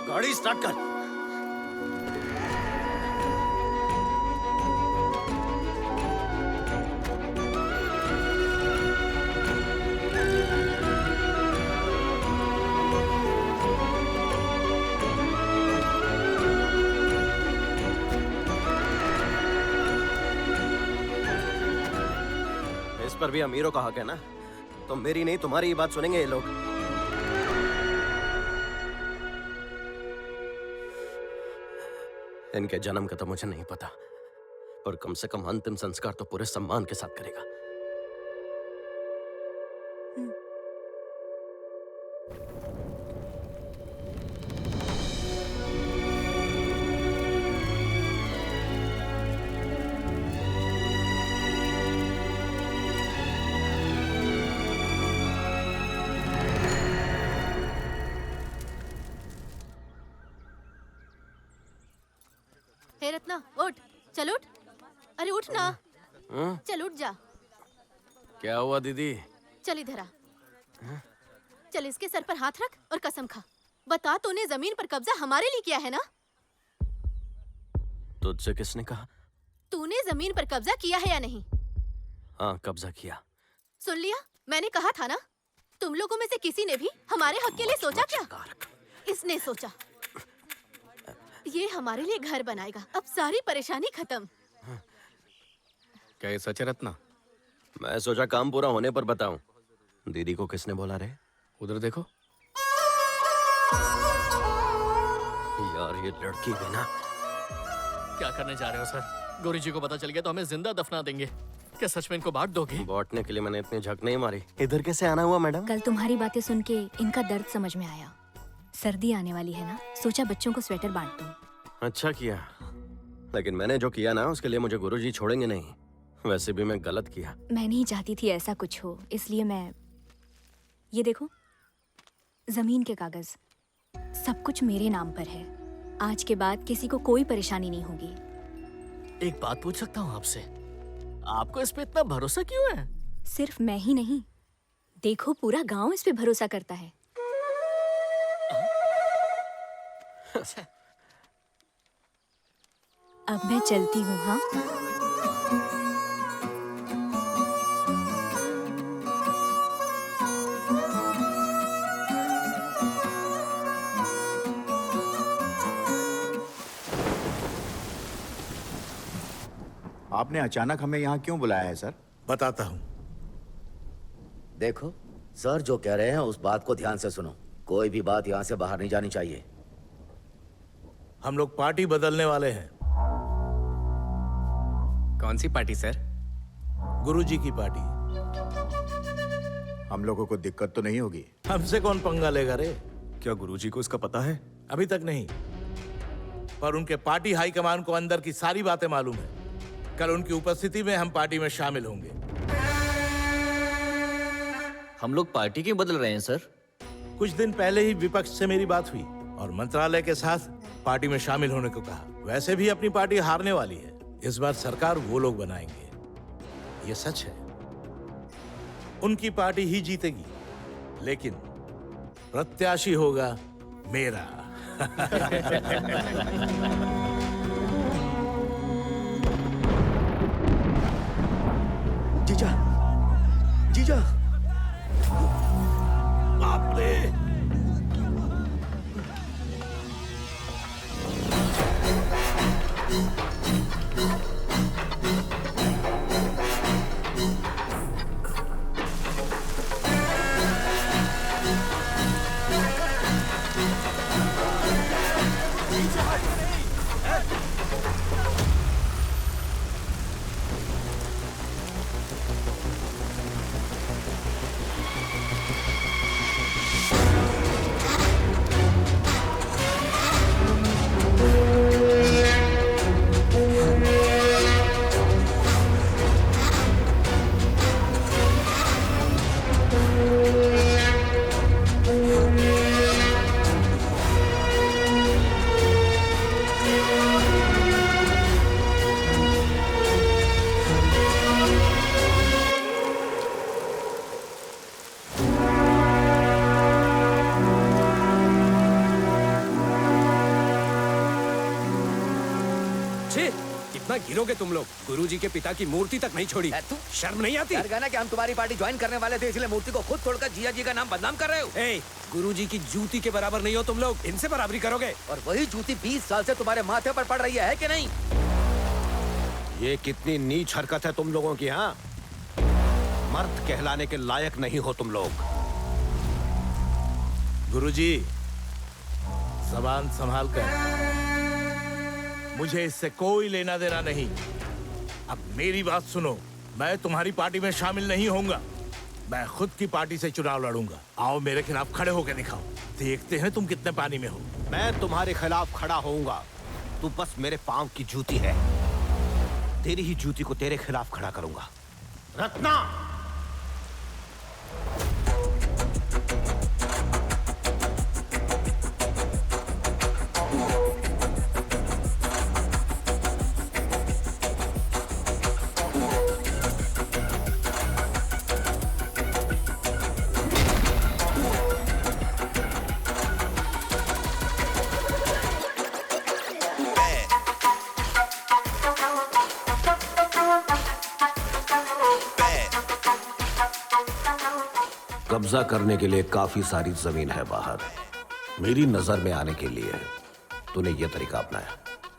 गाड़ी स्टार्ट कर। पर भी अमीरों का हक है ना, तो मेरी नहीं तुम्हारी ही बात सुनेंगे ये लोग। इनके जन्म का तो मुझे नहीं पता, पर कम से कम अंतिम संस्कार तो पूरे सम्मान के साथ करेगा। हे रत्ना, उठ, चल उठ। अरे उठ ना, चल उठ जा। क्या हुआ दीदी? चल इधर आ। चल इसके सर पर हाथ रख और कसम खा। बता, तूने जमीन पर कब्जा हमारे लिए किया है ना? तुझसे किसने कहा? तूने जमीन पर कब्जा किया है या नहीं? हाँ, कब्जा किया। सुन लिया, मैंने कहा था ना। तुम लोगों में से किसी ने भी हमारे हक के लिए सोचा क्या? इसने सोचा ये हमारे लिए घर बनाएगा। अब सारी परेशानी खत्म। क्या ये सच है रत्ना? मैं सोचा काम पूरा होने पर बताऊं। दीदी को किसने बोला रे? उधर देखो। यार ये लड़की भी ना। क्या करने जा रहे हो सर? गौरी जी को पता चल गया तो हमें जिंदा दफना देंगे। क्या सच में इनको बांट दोगे? बांटने के लिए मैंने इतनी झक नहीं मारी। इधर कैसे आना हुआ मैडम? कल तुम्हारी बातें सुन के इनका दर्द समझ में आया। सर्दी आने वाली है ना, सोचा बच्चों को स्वेटर बांट दूं। अच्छा किया, लेकिन मैंने जो किया ना उसके लिए मुझे गुरुजी छोड़ेंगे नहीं। वैसे भी मैं गलत किया। मैं नहीं चाहती थी ऐसा कुछ हो, इसलिए मैं ये देखो, जमीन के कागज सब कुछ मेरे नाम पर है। आज के बाद किसी को कोई परेशानी नहीं होगी। एक बात पूछ सकता हूँ आपसे? आपको इस पे इतना भरोसा क्यों है? सिर्फ मैं ही नहीं, देखो पूरा गांव इस पे भरोसा करता है। अब मैं चलती हूँ। हाँ, आपने अचानक हमें यहाँ क्यों बुलाया है सर? बताता हूँ। देखो, सर जो कह रहे हैं उस बात को ध्यान से सुनो। कोई भी बात यहाँ से बाहर नहीं जानी चाहिए। हम लोग पार्टी बदलने वाले हैं। कौन सी पार्टी सर? गुरुजी की पार्टी। हम लोगों को दिक्कत तो नहीं होगी? हमसे कौन पंगा लेगा रे? क्या गुरुजी को इसका पता है? अभी तक नहीं, पर उनके पार्टी हाईकमान को अंदर की सारी बातें मालूम है। कल उनकी उपस्थिति में हम पार्टी में शामिल होंगे। हम लोग पार्टी क्यों बदल रहे हैं सर? कुछ दिन पहले ही विपक्ष से मेरी बात हुई और मंत्रालय के साथ पार्टी में शामिल होने को कहा। वैसे भी अपनी पार्टी हारने वाली है। इस बार सरकार वो लोग बनाएंगे। ये सच है। उनकी पार्टी ही जीतेगी, लेकिन प्रत्याशी होगा मेरा। जीजा, जीजा, बाप रे! कितना गिरोगे तुम लोग? गुरुजी के पिता की मूर्ति तक नहीं छोड़ी। शर्म नहीं आती? डर गया ना कि हम तुम्हारी पार्टी ज्वाइन करने वाले थे, इसलिए मूर्ति को खुद तोड़कर जिया जी का नाम बदनाम कर रहे हो। ए, गुरुजी की जूती के बराबर नहीं हो तुम लोग, इनसे बराबरी करोगे? और वही जूती 20 साल से तुम्हारे माथे पर पड़ रही है कि नहीं? ये कितनी नीच हरकत है तुम लोगों की। हाँ, मर्द कहलाने के लायक नहीं हो तुम लोग। गुरुजी, जबान संभाल कर। मुझे इससे कोई लेना देना नहीं। अब मेरी बात सुनो, मैं तुम्हारी पार्टी में शामिल नहीं होऊंगा। मैं खुद की पार्टी से चुनाव लड़ूंगा। आओ मेरे खिलाफ खड़े होकर दिखाओ, देखते हैं तुम कितने पानी में हो। मैं तुम्हारे खिलाफ खड़ा होऊंगा। तू बस मेरे पांव की जूती है। तेरी ही जूती को तेरे खिलाफ खड़ा करूंगा। रत्ना, कब्जा करने के लिए काफी सारी जमीन है बाहर। मेरी नजर में आने के लिए तूने ये तरीका अपनाया।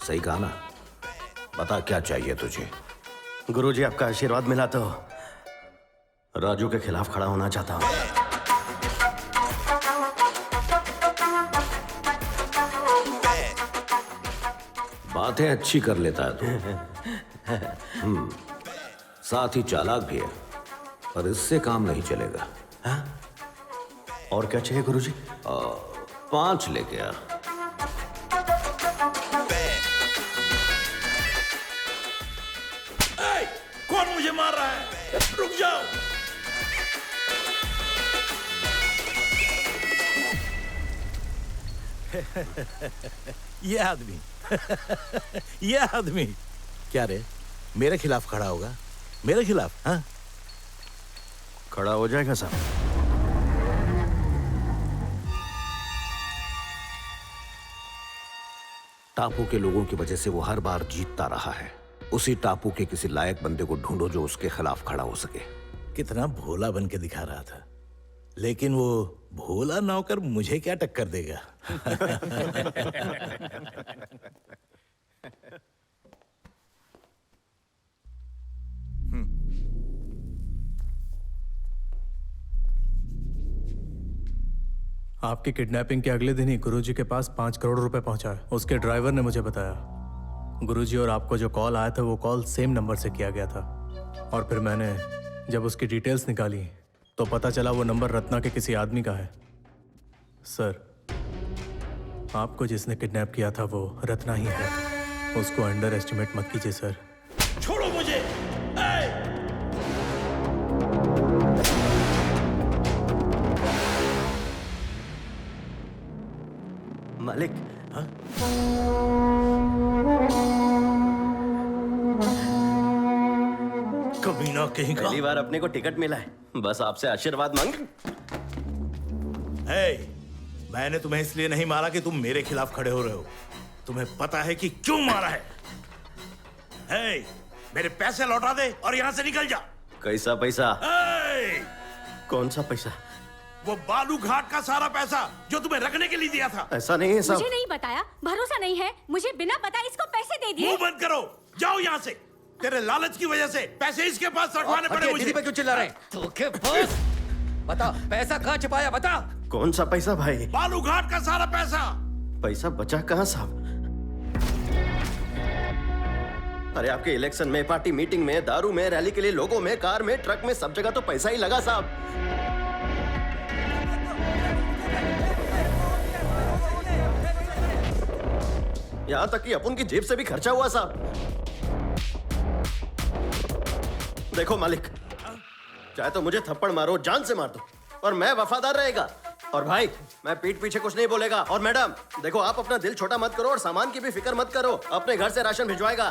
सही कहा ना? बता क्या चाहिए तुझे? गुरुजी, आपका आशीर्वाद मिला तो राजू के खिलाफ खड़ा होना चाहता हूं। बातें अच्छी कर लेता है तू। साथ ही चालाक भी है, पर इससे काम नहीं चलेगा। और क्या चाहिए गुरुजी? 5 लेके आ। कौन मुझे मार रहा है? रुक जाओ। ये आदमी ये आदमी क्या रे, मेरे खिलाफ खड़ा होगा? मेरे खिलाफ? हाँ, खड़ा हो जाएगा साहब। टापू के लोगों की वजह से वो हर बार जीतता रहा है। उसी टापू के किसी लायक बंदे को ढूंढो जो उसके खिलाफ खड़ा हो सके। कितना भोला बन के दिखा रहा था, लेकिन वो भोला नौकर मुझे क्या टक्कर देगा? आपकी किडनैपिंग के अगले दिन ही गुरुजी के पास 5 करोड़ रुपए पहुंचा है। उसके ड्राइवर ने मुझे बताया। गुरुजी और आपको जो कॉल आया था वो कॉल सेम नंबर से किया गया था। और फिर मैंने जब उसकी डिटेल्स निकाली तो पता चला वो नंबर रत्ना के किसी आदमी का है। सर, आपको जिसने किडनैप किया था वो रत्ना ही है। उसको अंडर एस्टिमेट मत कीजिए सर। छोड़ो मुझे। मालिक, कमीना कहीं का। पहली बार अपने को टिकट मिला है, बस आपसे आशीर्वाद मांग। मैंने तुम्हें इसलिए नहीं मारा कि तुम मेरे खिलाफ खड़े हो रहे हो। तुम्हें पता है कि क्यों मारा है? मेरे पैसे लौटा दे और यहां से निकल जा। कैसा पैसा? कौन सा पैसा? वो बालू घाट का सारा पैसा जो तुम्हें रखने के लिए दिया था। ऐसा नहीं है साहब। मुझे नहीं बताया, भरोसा नहीं है। मुझे बिना बताए इसको पैसे दे दिए। मुंह बंद करो, जाओ यहाँ से। तेरे लालच की वजह से पैसे इसके पास रखवाने पड़े मुझे। पे क्यों चिल्ला रहे? धोखे बस। बता, पैसा कहाँ छिपाया? बता। कौन सा पैसा भाई? बालू घाट का सारा पैसा। पैसा बचा कहाँ साहब? अरे आपके इलेक्शन में, पार्टी मीटिंग में, दारू में, रैली के लिए लोगों में, कार में, ट्रक में, सब जगह तो पैसा ही लगा साहब। यहां तक कि अपन की जेब से भी खर्चा हुआ साहब। देखो मालिक, चाहे तो मुझे थप्पड़ मारो, जान से मार दो, और मैं वफादार रहेगा। और भाई, मैं पीठ पीछे कुछ नहीं बोलेगा। और मैडम देखो, आप अपना दिल छोटा मत करो और सामान की भी फिक्र मत करो। अपने घर से राशन भिजवाएगा।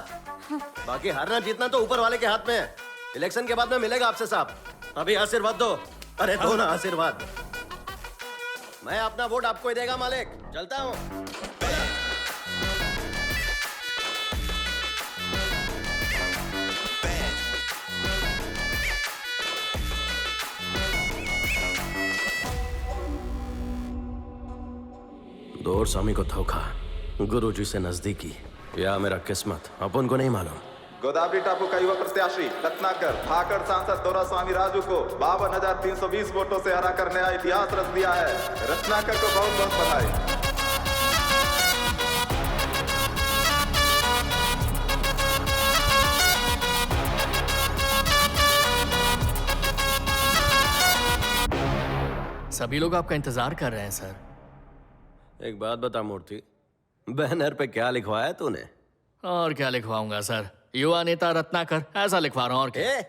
बाकी हारना जीतना तो ऊपर वाले के हाथ में है। इलेक्शन के बाद में मिलेगा आपसे साहब। अभी आशीर्वाद दो। अरे दो ना आशीर्वाद। मैं अपना वोट आपको ही देगा मालिक। चलता हूँ। दो और स्वामी को धोखा, गुरुजी से नजदीकी, या मेरा किस्मत, अपन को नहीं मालूम। गोदावरी टापू का युवा प्रत्याशी रत्नाकर भाकड़ सांसद दोरास्वामी राजू को 52,320 वोटों से हरा कर नया इतिहास रच दिया है। रत्नाकर को बहुत बहुत बधाई। सभी लोग आपका इंतजार कर रहे हैं सर। एक बात बता मूर्ति, बैनर पे क्या लिखवाया तूने? और क्या लिखवाऊंगा सर, युवा नेता रत्नाकर ऐसा लिखवा रहा हूँ। और क्या?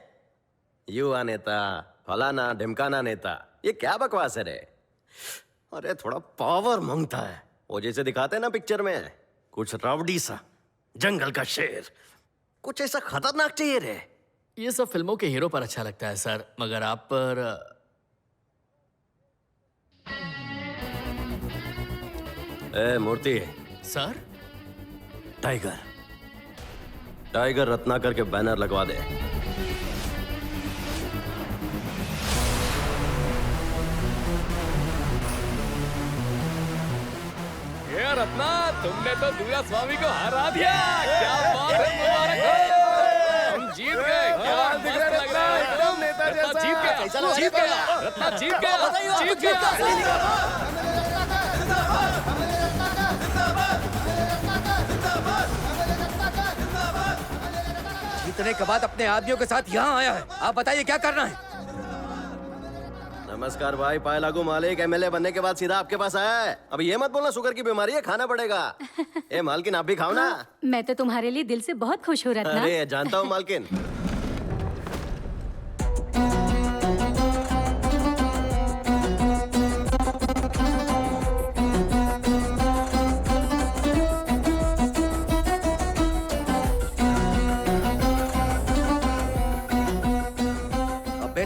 युवा नेता फलाना ढिमकाना नेता, ये क्या बकवास है रे? अरे थोड़ा पावर मांगता है, वो जैसे दिखाते हैं ना पिक्चर में, कुछ रावडी सा, जंगल का शेर, कुछ ऐसा खतरनाक चाहिए रे। ये सब फिल्मों के हीरो पर अच्छा लगता है सर, मगर आप पर ए मूर्ति सर, टाइगर टाइगर रत्नाकर के बैनर लगवा दे। ये रत्ना, तुमने तो दूरा स्वामी को हरा दिया। क्या बात है, मुबारक हो, तुम जीत गए। क्या मस्त लग रहा है एकदम। रत्ना जीत गया, जीत गया, रत्ना जीत गया, जीत गया। जीतने के बाद अपने आदमियों के साथ यहाँ आया है। आप बताइए क्या करना है? नमस्कार भाई, पाए लागू मालिक। एमएलए बनने के बाद सीधा आपके पास आया है। अब ये मत बोलना शुगर की बीमारी है, खाना पड़ेगा। ए मालकिन, आप भी खाओ ना। मैं तो तुम्हारे लिए दिल से बहुत खुश हो रत्ना। अरे जानता हूँ मालकिन।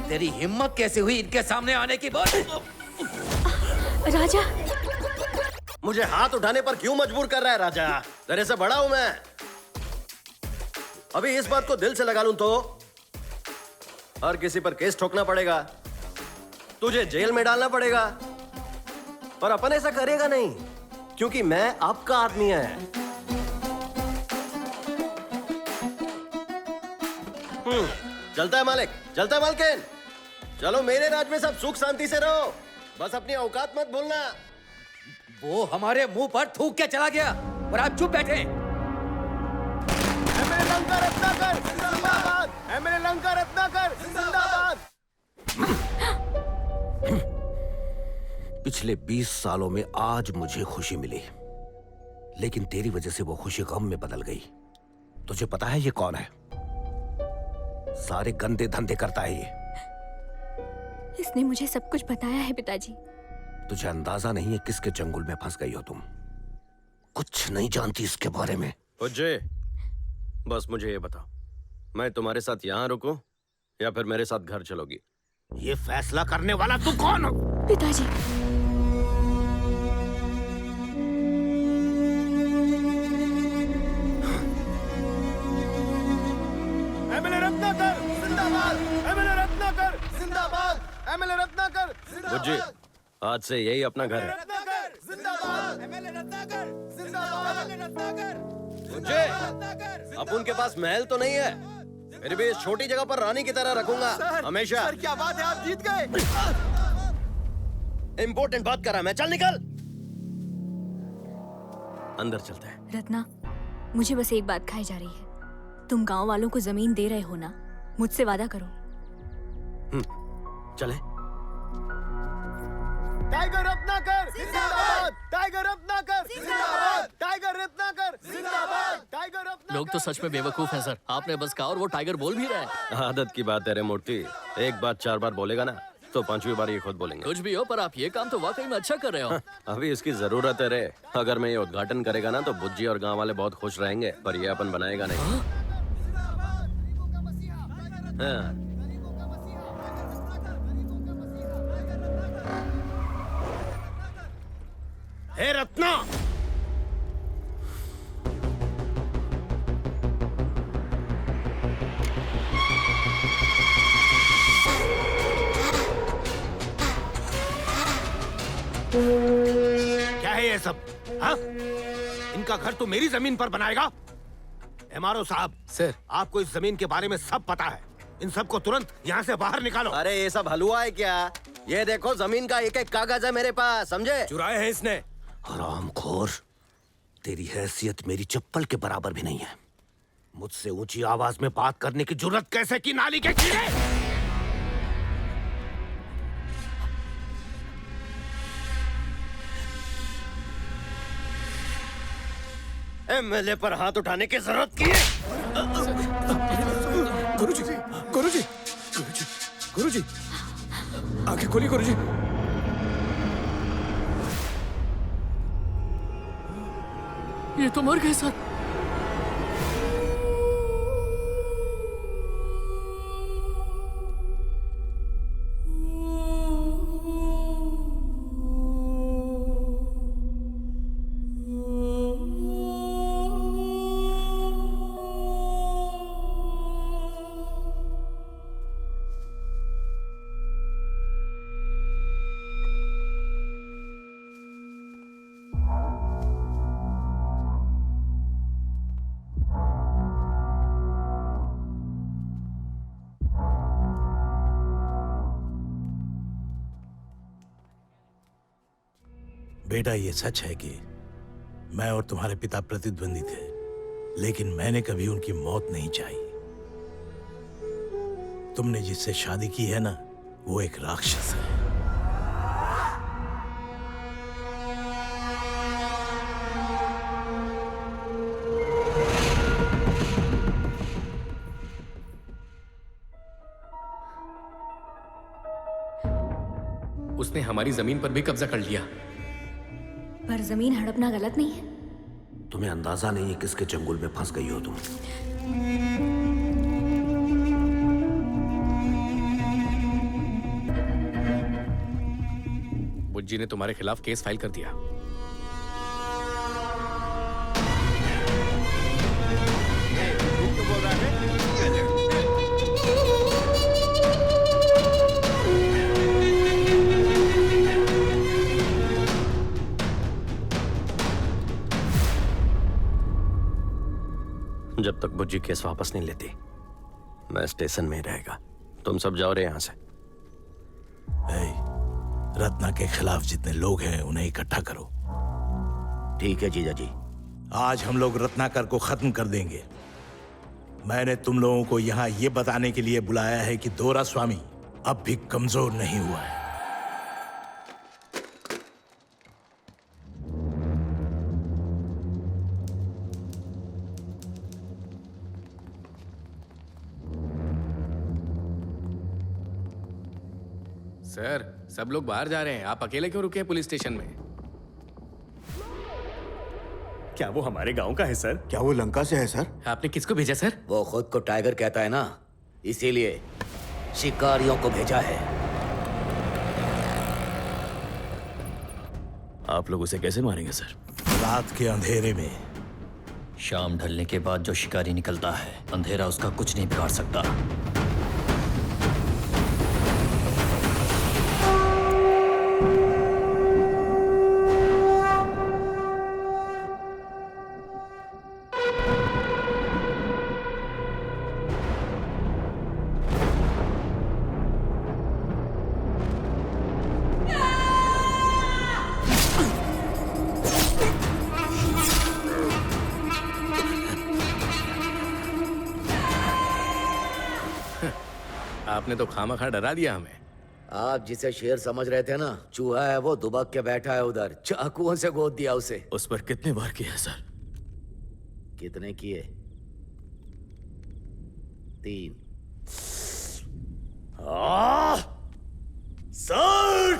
तेरी हिम्मत कैसे हुई इनके सामने आने की? बात राजा, मुझे हाथ उठाने पर क्यों मजबूर कर रहा है राजा? तेरे से बड़ा हूं मैं। अभी इस बात को दिल से लगा लूं तो हर किसी पर केस ठोकना पड़ेगा, तुझे जेल में डालना पड़ेगा, पर अपन ऐसा करेगा नहीं, क्योंकि मैं आपका आदमी है। चलता है मालिक, चलता है मालकिन। चलो, मेरे राज में सब सुख शांति से रहो, बस अपनी औकात मत भूलना। वो हमारे मुंह पर थूक के चला गया और आप चुप बैठे। एमएलए लंका रत्नाकर जिंदाबाद, एमएलए लंका रत्नाकर जिंदाबाद। पिछले 20 सालों में आज मुझे खुशी मिली, लेकिन तेरी वजह से वो खुशी गम में बदल गई। तुझे पता है ये कौन है? सारे गंदे धंधे करता है ये। इसने मुझे सब कुछ बताया है पिताजी। तुझे अंदाजा नहीं है किसके चंगुल में फंस गई हो तुम। कुछ नहीं जानती इसके बारे में। उज्जे, बस मुझे ये बताओ, मैं तुम्हारे साथ यहाँ रुकूं या फिर मेरे साथ घर चलोगी? ये फैसला करने वाला तू कौन हो? पिताजी, एमएलए रत्नाकर जिंदाबाद, एमएलए रत्नाकर जिंदाबाद, एमएलए रत्नाकर बुज्जी, आज से यही अपना घर है। जिंदाबाद, एमएलए रत्नाकर जिंदाबाद, एमएलए रत्नाकर। बुज्जी, अब उनके पास महल तो नहीं है, फिर भी इस छोटी जगह पर रानी की तरह रखूंगा हमेशा। सर क्या बात है, आप जीत गए। इंपॉर्टेंट बात कर रहा मैं, चल निकल। अंदर चलते हैं। रत्ना, मुझे बस एक बात खाई जा रही है। तुम गांव वालों को जमीन दे रहे हो ना? मुझसे वादा करो। चले। टाइगर रत्नाकर जिंदाबाद, टाइगर रत्नाकर जिंदाबाद, टाइगर रत्नाकर जिंदाबाद, टाइगर रत्नाकर। लोग तो सच में बेवकूफ हैं सर। आपने बस कहा और वो टाइगर बोल भी रहा है। आदत की बात है रे मूर्ति, एक बात 4 बार बोलेगा ना तो 5वीं बार ये खुद बोलेंगे। कुछ भी हो, पर आप ये काम तो वाकई में अच्छा कर रहे हो। अभी इसकी जरूरत है रे। अगर मैं ये उद्घाटन करेगा ना तो बुज्जी और गांव वाले बहुत खुश रहेंगे, पर ये अपन बनाएगा नहीं। हाँ। हे रत्ना, क्या है ये सब? हाँ? इनका घर तो मेरी जमीन पर बनाएगा? एमआरओ साहब, सर आपको इस जमीन के बारे में सब पता है। इन सबको तुरंत यहाँ से बाहर निकालो। अरे ये सब हलवा है क्या? ये देखो जमीन का एक एक कागज है मेरे पास, समझे? चुराए हैं इसने। हरामखोर, तेरी हैसियत मेरी चप्पल के बराबर भी नहीं है। मुझसे ऊंची आवाज में बात करने की जुर्रत कैसे की, नाली के कीड़े? एमएलए पर हाथ उठाने की जरूरत की है? गुरुजी, गुरुजी, गुरुजी, गुरुजी, आंखें खोली गुरुजी। ये तो मर गए सर। बेटा, ये सच है कि मैं और तुम्हारे पिता प्रतिद्वंदी थे, लेकिन मैंने कभी उनकी मौत नहीं चाही। तुमने जिससे शादी की है ना, वो एक राक्षस है। उसने हमारी जमीन पर भी कब्जा कर लिया। पर जमीन हड़पना गलत नहीं है। तुम्हें अंदाजा नहीं है किसके चंगुल में फंस गई हो तुम। बुज्जी ने तुम्हारे खिलाफ केस फाइल कर दिया। जब तक बुज्जी केस वापस नहीं लेती, मैं स्टेशन में ही रहेगा। तुम सब जाओ रे यहाँ से। रत्ना के खिलाफ जितने लोग हैं उन्हें इकट्ठा करो। ठीक है जीजा जी। आज हम लोग रत्नाकर को खत्म कर देंगे। मैंने तुम लोगों को यहाँ ये बताने के लिए बुलाया है कि दोरा स्वामी अब भी कमजोर नहीं हुआ है। सर, सब लोग बाहर जा रहे हैं, आप अकेले क्यों रुके हैं पुलिस स्टेशन में? क्या वो हमारे गांव का है सर? क्या वो लंका से है सर? आपने किसको भेजा सर? वो खुद को टाइगर कहता है ना, इसीलिए शिकारियों को भेजा है। आप लोग उसे कैसे मारेंगे सर? रात के अंधेरे में। शाम ढलने के बाद जो शिकारी निकलता है, अंधेरा उसका कुछ नहीं बिगाड़ सकता। आपने तो खामखा डरा दिया हमें। आप जिसे शेर समझ रहे थे ना, चूहा है वो, दुबक के बैठा है उधर। चाकुओं से गोद दिया उसे। उस पर कितने वार किए सर? कितने किए? 3। सर,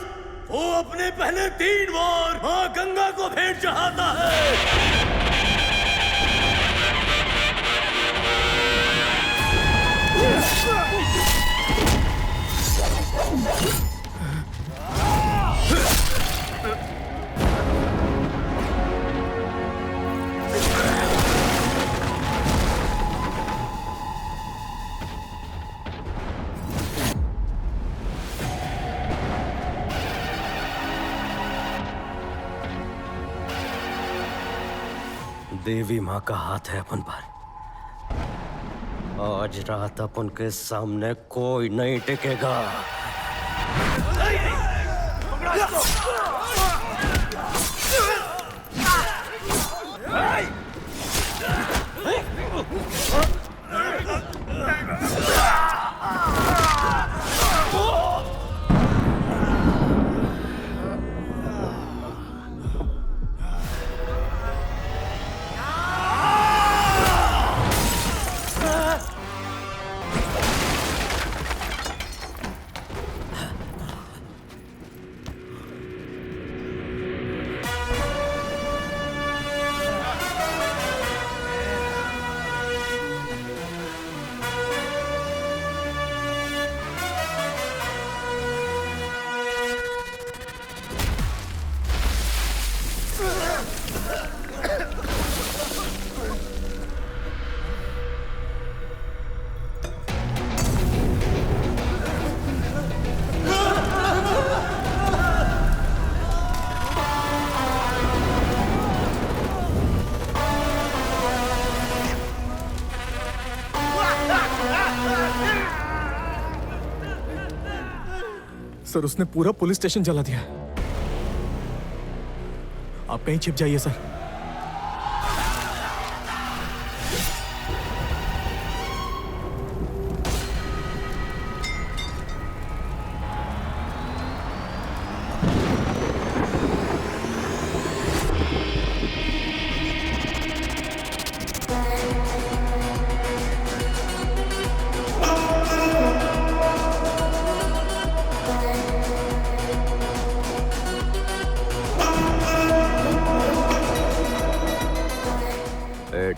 वो अपने पहले 3 बार मां गंगा को भेंट चढ़ाता है। देवी माँ का हाथ है अपन पर। आज रात अपन के सामने कोई नहीं टिकेगा। सर उसने पूरा पुलिस स्टेशन जला दिया। आप कहीं छिप जाइए सर।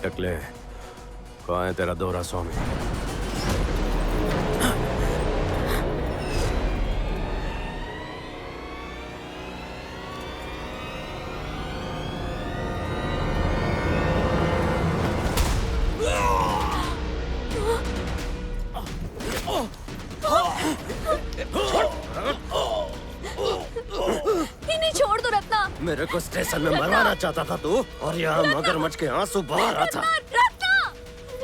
टकले, कहाँ है तेरा दोहरा स्वामी? इन्हें छोड़ दो रत्ना। मेरे को स्टेशन में मरवाना चाहता था तू, और यहाँ मगरमच्छ के आंसू बहा रहा था। रत्ना,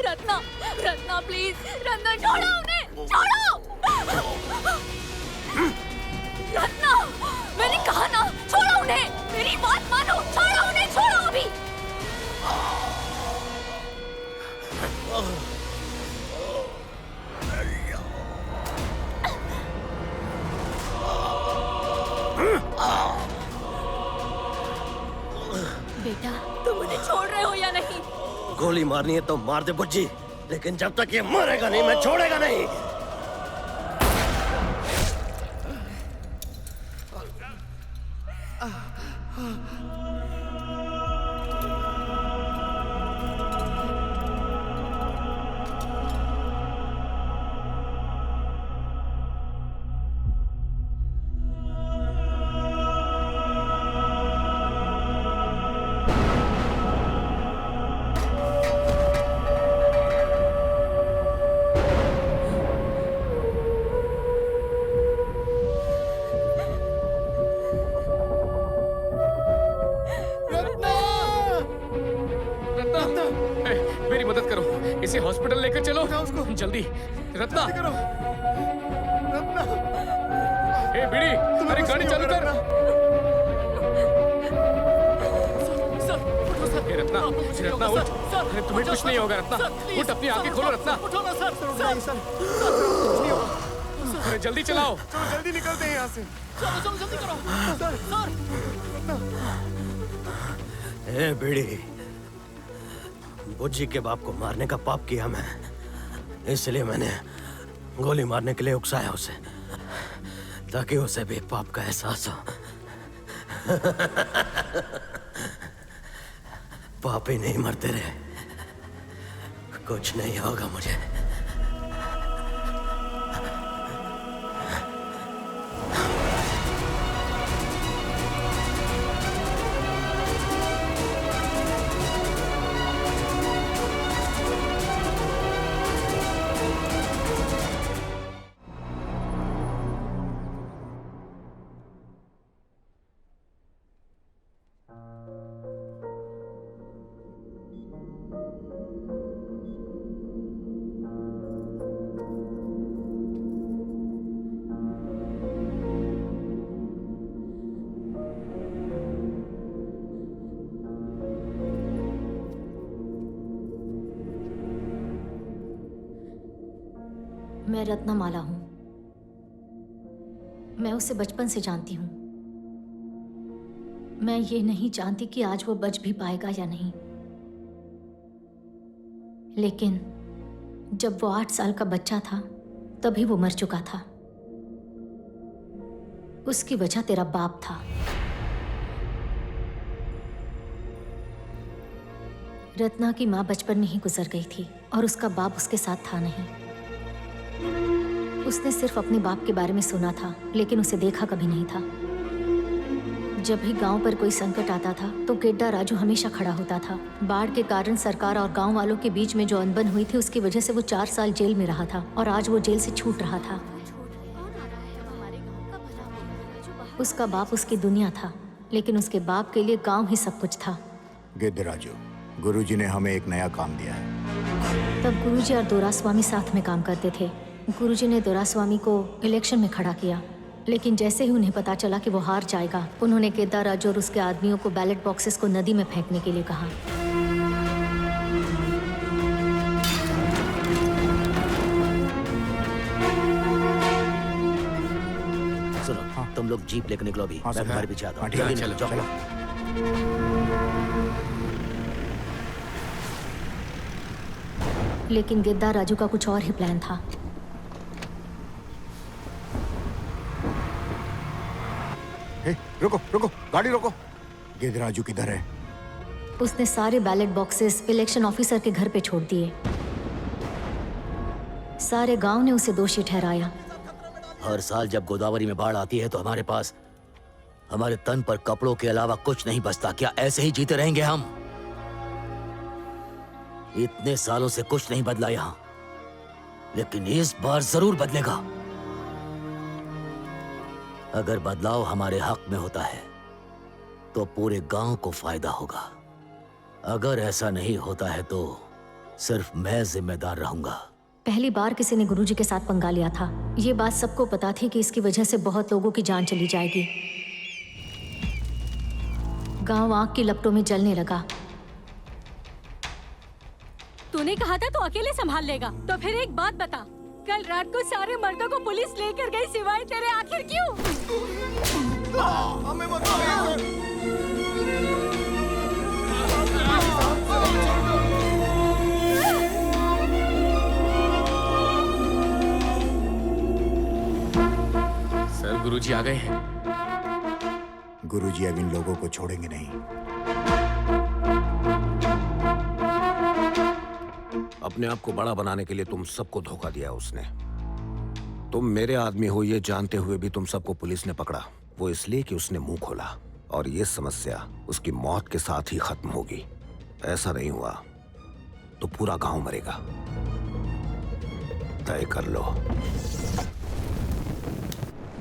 रत्ना, रत्ना प्लीज, रत्ना छोड़ो उन्हें, छोड़ो। रत्ना, मैंने कहा ना, छोड़ो उन्हें, मेरी बात मानो, छोड़ो उन्हें, छोड़ो अभी। बेटा, तुम मुझे छोड़ रहे हो या नहीं? गोली मारनी है तो मार दे बुज्जी, लेकिन जब तक ये मरेगा नहीं मैं छोड़ेगा नहीं। मेरी मदद करो, इसे हॉस्पिटल लेकर चलो जल्दी। रत्ना, ए बीड़ी, अरे गाड़ी चालू कर। ए रत्ना, रत्ना उठ। अरे तुम्हें कुछ नहीं होगा रत्ना, उठ, अपनी आंखें खोलो रत्ना। अरे जल्दी चलाओ। जल्दी निकलते हैं यहाँ से। चलो जल्दी करो सर। ए बीड़ी, बुज्जी के बाप को मारने का पाप किया मैं, इसलिए मैंने गोली मारने के लिए उकसाया उसे, ताकि उसे भी पाप का एहसास हो। पापी नहीं मरते रहे, कुछ नहीं होगा मुझे। मैं रत्नमाला हूं। मैं उसे बचपन से जानती हूं। मैं ये नहीं जानती कि आज वो बच भी पाएगा या नहीं, लेकिन जब वो 8 साल का बच्चा था तभी वो मर चुका था। उसकी वजह तेरा बाप था। रत्ना की माँ बचपन में ही गुजर गई थी और उसका बाप उसके साथ था नहीं। उसने सिर्फ अपने बाप के बारे में सुना था, लेकिन उसे देखा कभी नहीं था। जब भी गांव पर कोई संकट आता था तो गेड्डा राजू हमेशा खड़ा होता था। बाढ़ के कारण सरकार और गांव वालों के बीच में जो अनबन हुई थी, उसकी वजह से वो 4 साल जेल में रहा था और आज वो जेल से छूट रहा था। उसका बाप उसकी दुनिया था, लेकिन उसके बाप के लिए गांव ही सब कुछ था। गिद्ध राजू, गुरुजी ने हमें एक नया काम दिया है। तब गुरुजी और दोरास्वामी साथ में काम करते थे। गुरुजी ने दोरास्वामी को इलेक्शन में खड़ा किया, लेकिन जैसे ही उन्हें पता चला कि वो हार जाएगा, उन्होंने गेद्दा राजू और उसके आदमियों को बैलेट बॉक्सेस को नदी में फेंकने के लिए कहा। सुनो, तुम लोग जीप लेकर निकलो अभी। मैं तुम्हारे पीछे आता हूँ। ठीक है, जल्दी चलो, निकलो। लेकिन गेद्दा राजू का कुछ और ही प्लान था। रुको रुको, गाड़ी रोको। गिद्ध राजू किधर है? उसने सारे बैलेट बॉक्सेस इलेक्शन ऑफिसर के घर पे छोड़ दिए। सारे गांव ने उसे दोषी ठहराया। हर साल जब गोदावरी में बाढ़ आती है तो हमारे पास हमारे तन पर कपड़ों के अलावा कुछ नहीं बचता। क्या ऐसे ही जीते रहेंगे हम? इतने सालों से कुछ नहीं बदला यहाँ, लेकिन इस बार जरूर बदलेगा। अगर बदलाव हमारे हक में होता है तो पूरे गांव को फायदा होगा। अगर ऐसा नहीं होता है तो सिर्फ मैं जिम्मेदार रहूंगा। पहली बार किसी ने गुरुजी के साथ पंगा लिया था। ये बात सबको पता थी कि इसकी वजह से बहुत लोगों की जान चली जाएगी। गांव आग की लपटों में जलने लगा। तूने कहा था तो अकेले संभाल लेगा, तो फिर एक बात बता, कल रात को सारे मर्दों को पुलिस लेकर गई, सिवाय तेरे। आखिर क्यों? हमें सर, गुरुजी आ गए हैं। गुरुजी अब इन लोगों को छोड़ेंगे नहीं। अपने आप को बड़ा बनाने के लिए तुम सबको धोखा दिया उसने। तुम मेरे आदमी हो ये जानते हुए भी तुम सबको पुलिस ने पकड़ा, वो इसलिए कि उसने मुंह खोला। और ये समस्या उसकी मौत के साथ ही खत्म होगी। ऐसा नहीं हुआ तो पूरा गांव मरेगा। तय कर लो।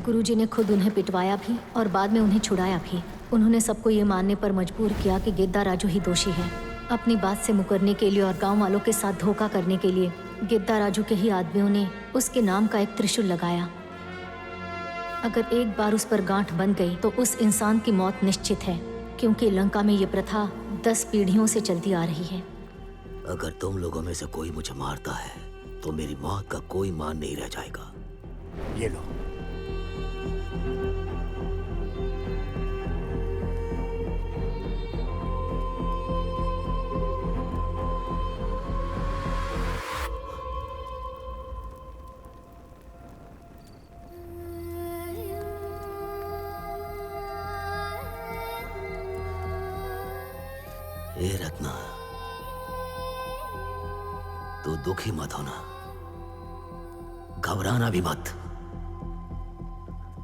गुरुजी ने खुद उन्हें पिटवाया भी और बाद में उन्हें छुड़ाया भी। उन्होंने सबको ये मानने पर मजबूर किया कि गेद्दा राजू ही दोषी है। अपनी बात से मुकरने के लिए और गांव वालों के साथ धोखा करने के लिए गेद्दा राजू के ही आदमियों ने उसके नाम का एक त्रिशूल लगाया। अगर एक बार उस पर गांठ बन गई तो उस इंसान की मौत निश्चित है, क्योंकि लंका में ये प्रथा 10 पीढ़ियों से चलती आ रही है। अगर तुम लोगों में से कोई मुझे मारता है तो मेरी मौत का कोई मान नहीं रह जाएगा। ये लो। ए रत्ना, तू दुखी मत होना, घबराना भी मत।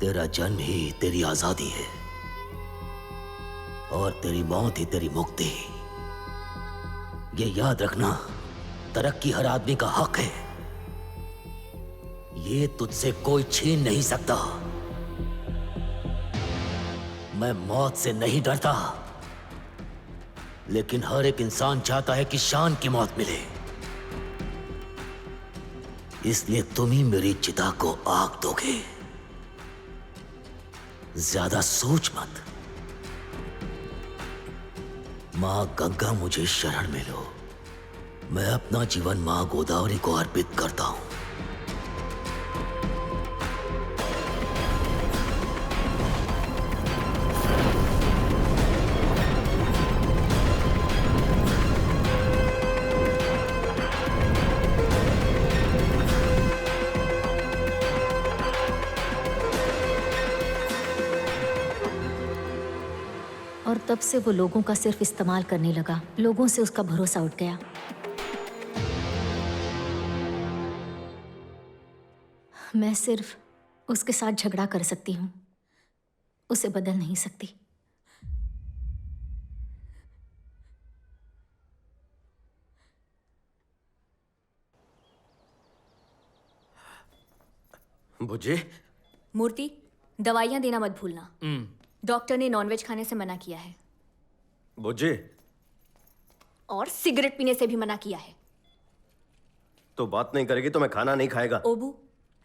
तेरा जन्म ही तेरी आजादी है और तेरी मौत ही तेरी मुक्ति। ये याद रखना, तरक्की हर आदमी का हक है, ये तुझसे कोई छीन नहीं सकता। मैं मौत से नहीं डरता, लेकिन हर एक इंसान चाहता है कि शान की मौत मिले। इसलिए तुम ही मेरी चिता को आग दोगे। ज्यादा सोच मत। मां गंगा मुझे शरण में लो। मैं अपना जीवन मां गोदावरी को अर्पित करता हूं। और तब से वो लोगों का सिर्फ इस्तेमाल करने लगा। लोगों से उसका भरोसा उठ गया। मैं सिर्फ उसके साथ झगड़ा कर सकती हूँ, उसे बदल नहीं सकती। बुज्जी, मूर्ति, दवाइयाँ देना मत भूलना। डॉक्टर ने नॉनवेज खाने से मना किया है बुज्जी, और सिगरेट पीने से भी मना किया है। तो बात नहीं करेगी तो मैं खाना नहीं खाएगा। ओबू,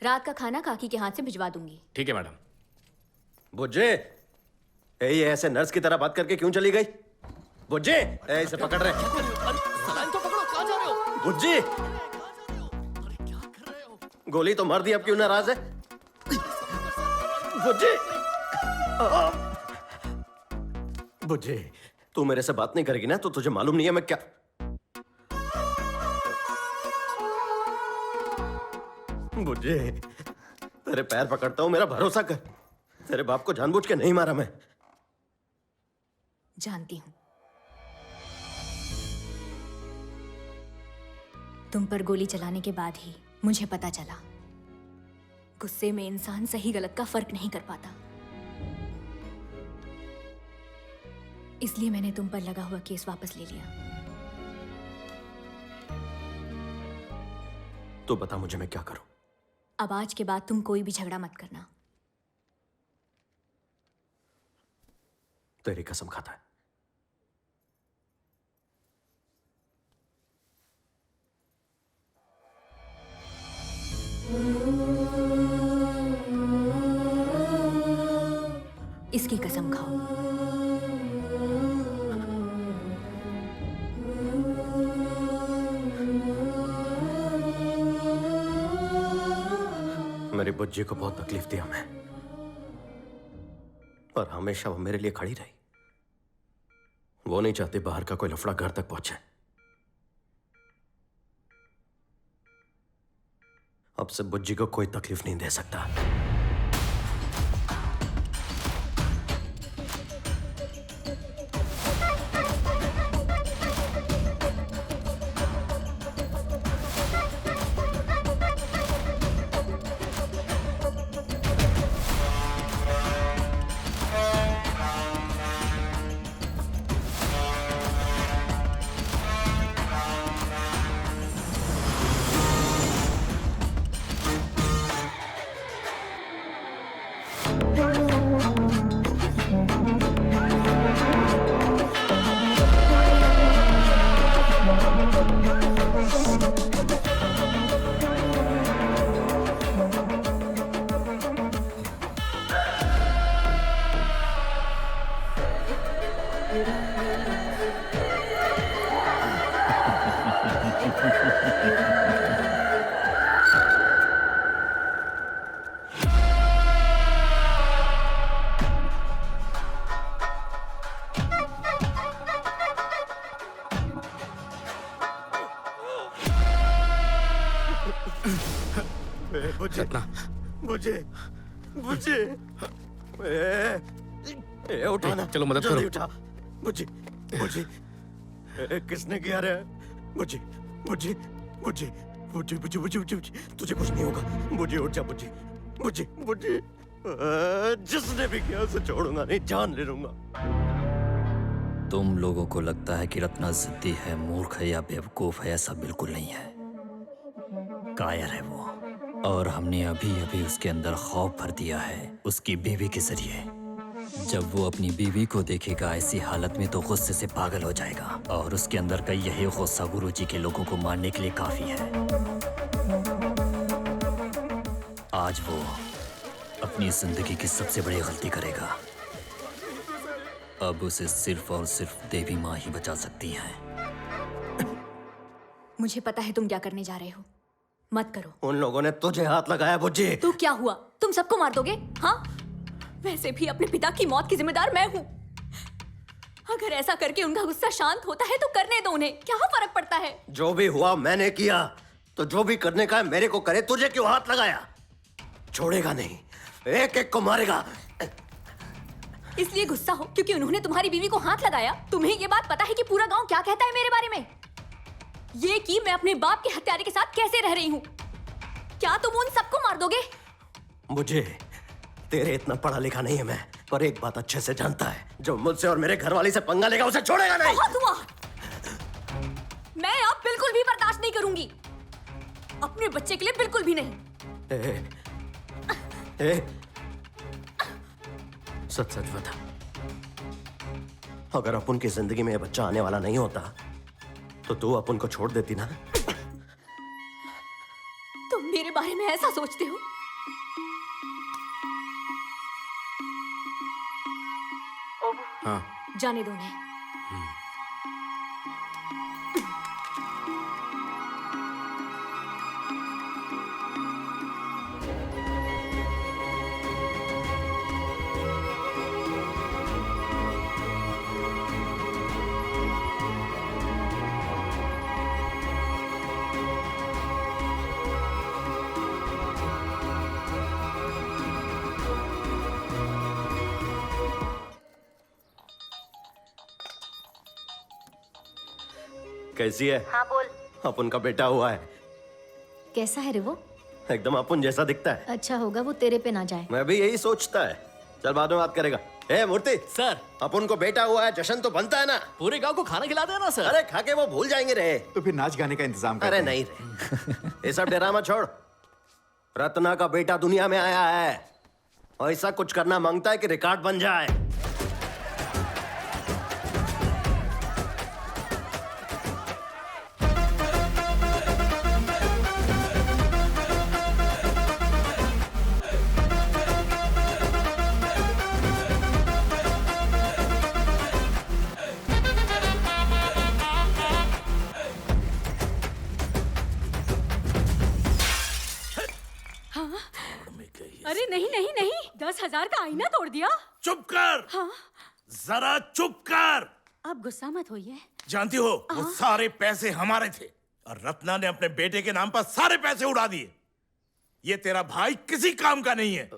रात का खाना काकी के हाथ से भिजवा दूंगी। ठीक है मैडम। बुज्जी, ये ऐसे नर्स की तरह बात करके क्यों चली गई? बुज्जी, इसे पकड़ रहे। सलाइन तो पकड़ो, कहाँ जा रहे हो? बुज्जी, गोली तो मार दी, अब क्यों नाराज है? बुज्जी, बुज्जी, तू मेरे से बात नहीं करेगी ना तो तुझे मालूम नहीं है मैं क्या। बुज्जी, तेरे पैर पकड़ता हूं, मेरा भरोसा कर। तेरे बाप को जानबूझ के नहीं मारा मैं। जानती हूँ। तुम पर गोली चलाने के बाद ही मुझे पता चला, गुस्से में इंसान सही गलत का फर्क नहीं कर पाता। इसलिए मैंने तुम पर लगा हुआ केस वापस ले लिया। तो बता मुझे मैं क्या करूं? अब आज के बाद तुम कोई भी झगड़ा मत करना। तेरी कसम खाता है। इसकी कसम खाओ। मेरी बुज्जी को बहुत तकलीफ दिया मैं, पर हमेशा वो मेरे लिए खड़ी रही। वो नहीं चाहती बाहर का कोई लफड़ा घर तक पहुंचे। अब से बुज्जी को कोई तकलीफ नहीं दे सकता। चलो मदद करो। उठा। बुज्जी, बुज्जी, किसने किया रे? बुज्जी, बुज्जी, बुज्जी, बुज्जी, बुज्जी, बुज्जी, बुज्जी, तुझे कुछ नहीं होगा। बुज्जी उठ जा, बुज्जी, बुज्जी, बुज्जी, जिसने भी किया उसे छोड़ूंगा नहीं, जान ले लूंगा। तुम लोगों को लगता है कि रत्ना जिद्दी है, मूर्ख है या बेवकूफ है, ऐसा बिल्कुल नहीं है। कायर है वो, और हमने अभी अभी उसके अंदर खौफ भर दिया है उसकी बीवी के जरिए। जब वो अपनी बीवी को देखेगा ऐसी हालत में तो गुस्से से पागल हो जाएगा, और उसके अंदर का यही गुस्सा गुरुजी के लोगों को मारने के लिए काफी है। आज वो अपनी जिंदगी की सबसे बड़ी गलती करेगा। अब उसे सिर्फ और सिर्फ देवी माँ ही बचा सकती हैं। मुझे पता है तुम क्या करने जा रहे हो, मत करो। उन लोगों ने तुझे हाथ लगाया बुज्जी। तो क्या हुआ, तुम सबको मार दोगे? हाँ, वैसे भी अपने पिता की मौत की जिम्मेदार मैं हूँ। अगर ऐसा करके उनका गुस्सा शांत होता है तो करने दो उन्हें, क्या फर्क पड़ता है? जो भी हुआ मैंने किया, तो जो भी करने का है मेरे को करे। तुझे क्यों हाथ लगाया? छोड़ेगा नहीं, एक एक को मारेगा। इसलिए गुस्सा हो क्योंकि उन्होंने तुम्हारी बीवी को हाथ लगाया? तुम्हें ये बात पता है कि पूरा गांव क्या कहता है मेरे बारे में? ये कि मैं अपने बाप के हत्यारे के साथ कैसे रह रही हूँ? क्या तुम उन सबको मार दोगे? मुझे तेरे इतना पढ़ा लिखा नहीं है मैं, पर एक बात अच्छे से जानता है, जो मुझसे और मेरे घरवाली से पंगा लेगा उसे छोड़ेगा नहीं। बहुत हुआ। मैं अब बिल्कुल भी बर्दाश्त नहीं करूंगी, अपने बच्चे के लिए बिल्कुल भी नहीं। सच सच बता, अगर अपुन की जिंदगी में ये बच्चा आने वाला नहीं होता तो तू अपुन को छोड़ देती ना? तुम मेरे बारे में ऐसा सोचते हो? हाँ जाने दो उन्हें। कैसी है? हाँ बोल। अपुन का बेटा हुआ है, कैसा है रे वो? एकदम अपुन जैसा दिखता है। अच्छा होगा वो तेरे पे ना जाए। मैं भी यही सोचता है। चल बाद में बात करेगा। ए मूर्ति सर, अपुन को बेटा हुआ है, जश्न तो बनता है ना? पूरे गांव को खाना खिला देना सर। अरे खा के वो भूल जाएंगे रे। तो फिर नाच गाने का इंतजाम करते अरे हैं। नहीं रे, ये सब ड्रामा छोड़। रत्ना का बेटा दुनिया में आया है, ऐसा कुछ करना मांगता है कि रिकॉर्ड बन जाए। अरे नहीं नहीं नहीं, 10,000 का आईना तोड़ दिया। चुप कर। हाँ? जरा चुप कर। आप गुस्सा मत होइए। जानती हो वो सारे पैसे हमारे थे और रत्ना ने अपने बेटे के नाम पर सारे पैसे उड़ा दिए। ये तेरा भाई किसी काम का नहीं है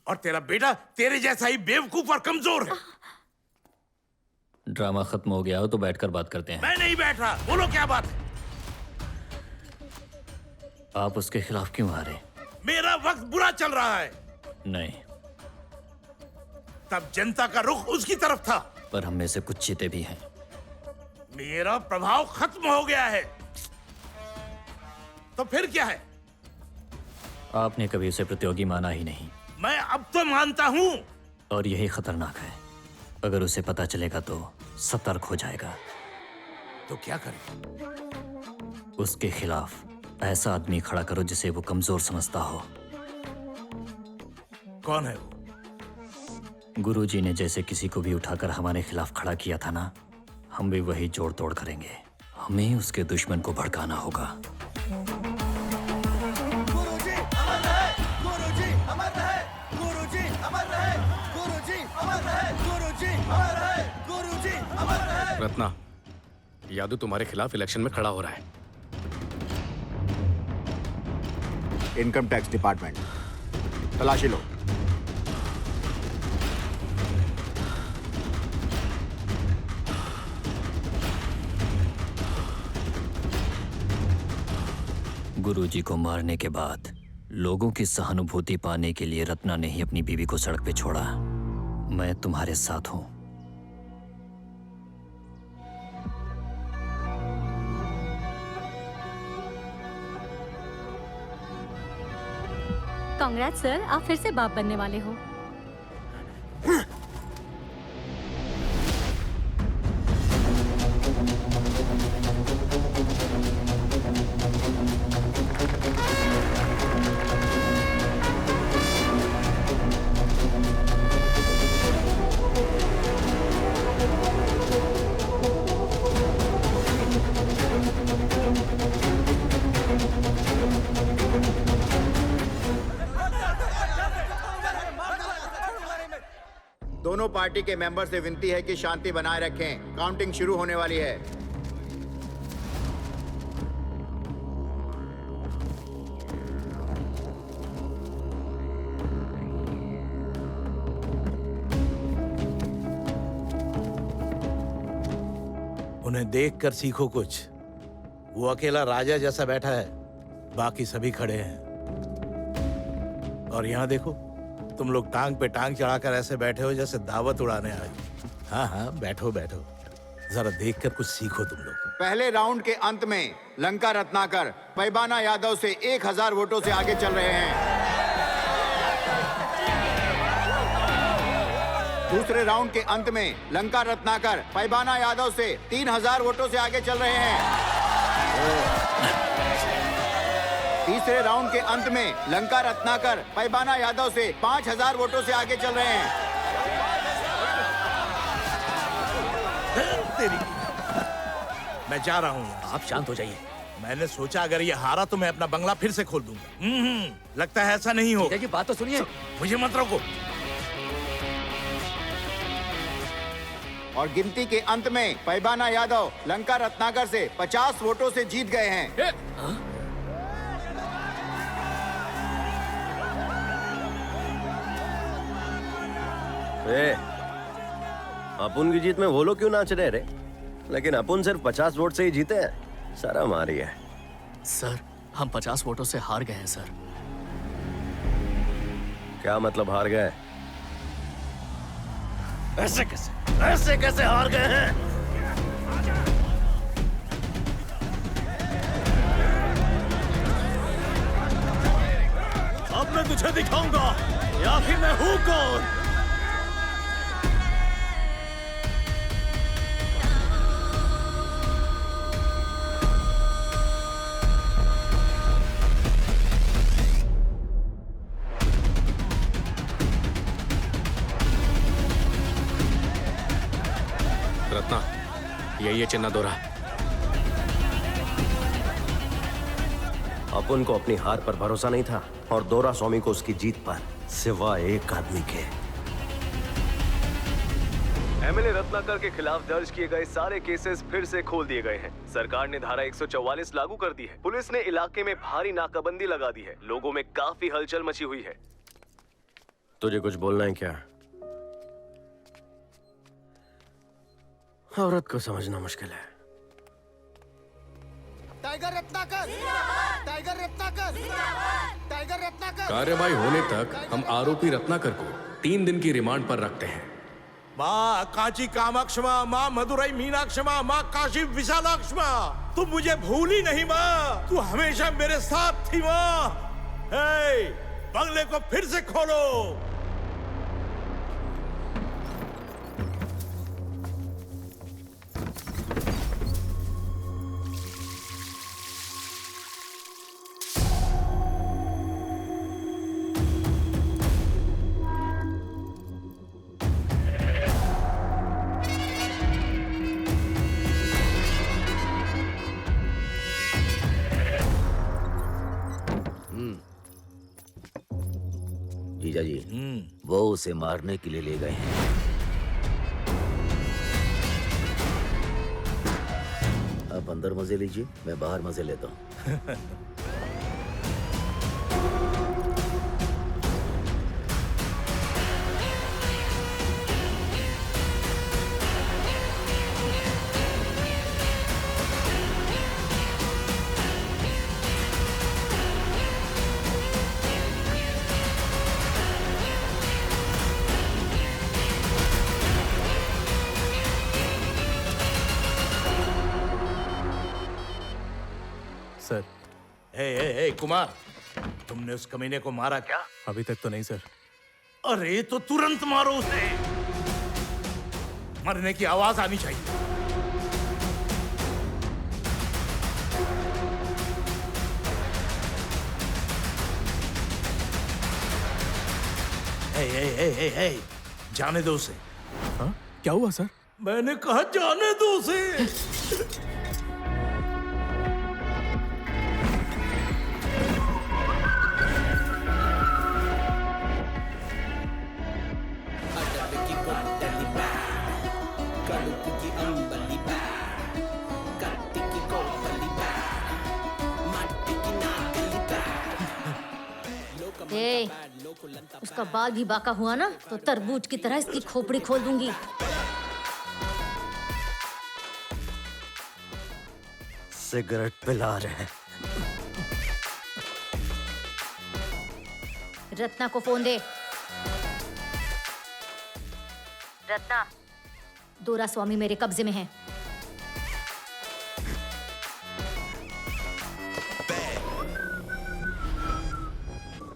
और तेरा बेटा तेरे जैसा ही बेवकूफ और कमजोर है। ड्रामा खत्म हो गया हो तो बैठकर बात करते हैं। मैं नहीं बैठ रहा, बोलो क्या बात है? आप उसके खिलाफ क्यों आ रहे? मेरा वक्त बुरा चल रहा है। नहीं, तब जनता का रुख उसकी तरफ था। पर हम में से कुछ चीते भी हैं। मेरा प्रभाव खत्म हो गया है। तो फिर क्या है? आपने कभी उसे प्रतियोगी माना ही नहीं। मैं अब तो मानता हूं। और यही खतरनाक है, अगर उसे पता चलेगा तो सतर्क हो जाएगा। तो क्या करें? उसके खिलाफ ऐसा आदमी खड़ा करो जिसे वो कमजोर समझता हो। कौन है वो? गुरुजी ने जैसे किसी को भी उठाकर हमारे खिलाफ खड़ा किया था ना, हम भी वही जोड़ तोड़ करेंगे। हमें उसके दुश्मन को भड़काना होगा। गुरुजी अमर रहे, गुरुजी अमर रहे, गुरुजी अमर रहे, गुरुजी अमर रहे, गुरुजी अमर रहे, गुरुजी अमर रहे। रत्ना, यादव तुम्हारे खिलाफ इलेक्शन में खड़ा हो रहा है। इनकम टैक्स डिपार्टमेंट, तलाशी लो। गुरुजी को मारने के बाद लोगों की सहानुभूति पाने के लिए रत्ना ने ही अपनी बीवी को सड़क पे छोड़ा। मैं तुम्हारे साथ हूं। कांग्रेस सर, आप फिर से बाप बनने वाले हो। दोनों पार्टी के मेंबर से विनती है कि शांति बनाए रखें। काउंटिंग शुरू होने वाली है। उन्हें देखकर सीखो कुछ। वो अकेला राजा जैसा बैठा है, बाकी सभी खड़े हैं। और यहाँ देखो, तुम लोग टांग पे टांग चढ़ाकर ऐसे बैठे हो जैसे दावत उड़ाने आए। हाँ हाँ, बैठो बैठो, जरा देखकर कुछ सीखो तुम लोग। पहले राउंड के अंत में लंका रत्नाकर पैबाना यादव से 1000 वोटों से आगे चल रहे हैं। दूसरे राउंड के अंत में लंका रत्नाकर पैबाना यादव से 3000 वोटों से आगे चल रहे हैं। तीसरे राउंड के अंत में लंका रत्नाकर पैबाना यादव से 5000 वोटों से आगे चल रहे हैं। मैं जा रहा हूँ। आप शांत हो जाइए। मैंने सोचा अगर ये हारा तो मैं अपना बंगला फिर से खोल दूंगा। लगता है ऐसा नहीं हो। बात तो सुनिए। मुझे मत रोको। और गिनती के अंत में पैबाना यादव लंका रत्नाकर से 50 वोटों से जीत गए हैं। अपुन की जीत में वो लोग क्यों नाच रहे रे? लेकिन अपुन सिर्फ 50 वोट से ही जीते हैं। शर्म आ रही है। सर, हम 50 वोटों से हार गए हैं सर। क्या मतलब हार गए? ऐसे कैसे हार गए हैं? अब मैं तुझे दिखाऊंगा कि आखिर मैं हूं कौन। रत्ना, यही है चिन्ना दोरा। अपुन को अपनी हार पर भरोसा नहीं था और दोरा स्वामी को उसकी जीत पर सिवाय एक आदमी के। एमएलए रत्नाकर के खिलाफ दर्ज किए गए सारे केसेस फिर से खोल दिए गए हैं। सरकार ने धारा 144 लागू कर दी है। पुलिस ने इलाके में भारी नाकाबंदी लगा दी है। लोगों में काफी हलचल मची हुई है। तुझे कुछ बोलना है क्या? औरत को समझना मुश्किल है। Tiger Ratnakar, tiger Ratnakar, tiger Ratnakar. कार्यवाही होने तक हम आरोपी रत्नाकर को 3 दिन की रिमांड पर रखते हैं। माँ कांची कामाक्ष माँ, माँ मदुरई मीनाक्ष माँ, माँ काशी विशालाक्ष माँ, तुम मुझे भूली नहीं माँ। तू हमेशा मेरे साथ थी माँ। बंगले को फिर से खोलो। जीजा जी, वो उसे मारने के लिए ले गए हैं। आप अंदर मजे लीजिए, मैं बाहर मजे लेता हूँ। सर। ए कुमार, तुमने उस कमीने को मारा क्या? अभी तक तो नहीं सर। अरे तो तुरंत मारो उसे। मरने की आवाज आनी चाहिए। ए, जाने दो उसे। हाँ? क्या हुआ सर? मैंने कहा जाने दो उसे। उसका बाल भी बाका हुआ ना तो तरबूज की तरह इसकी खोपड़ी खोल दूंगी। सिगरेट पिला रहे हैं। रत्ना को फोन दे। रत्ना, दोरा स्वामी मेरे कब्जे में है।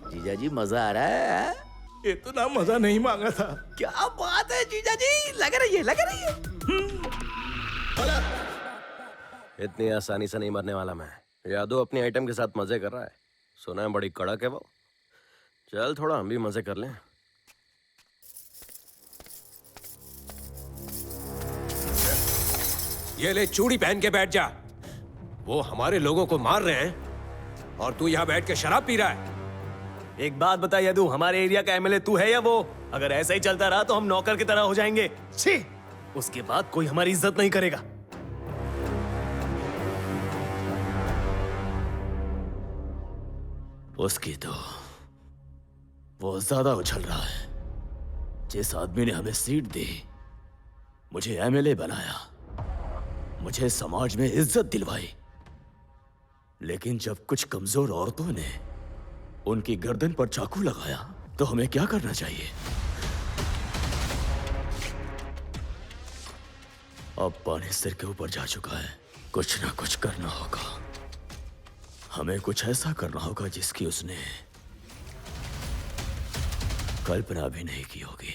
जीजा जी मजा आ रहा है? इतना मजा नहीं मांगा था। क्या बात है जीजा जी, लग रही है लग रही है। इतनी आसानी से नहीं मरने वाला मैं। यादव अपनी आइटम के साथ मजे कर रहा है। सुना है बड़ी कड़क है वो। चल थोड़ा हम भी मजे कर लें। ये ले चूड़ी पहन के बैठ जा। वो हमारे लोगों को मार रहे हैं और तू यहाँ बैठ के शराब पी रहा है। एक बात बता यदु, हमारे एरिया का एमएलए तू है या वो? अगर ऐसा ही चलता रहा तो हम नौकर की तरह हो जाएंगे। छी! उसके बाद कोई हमारी इज्जत नहीं करेगा। उसकी तो वो ज्यादा उछल रहा है। जिस आदमी ने हमें सीट दी, मुझे एमएलए बनाया, मुझे समाज में इज्जत दिलवाई, लेकिन जब कुछ कमजोर औरतों ने उनकी गर्दन पर चाकू लगाया तो हमें क्या करना चाहिए? अब पानी सिर के ऊपर जा चुका है। कुछ ना कुछ करना होगा। हमें कुछ ऐसा करना होगा जिसकी उसने कल्पना भी नहीं की होगी।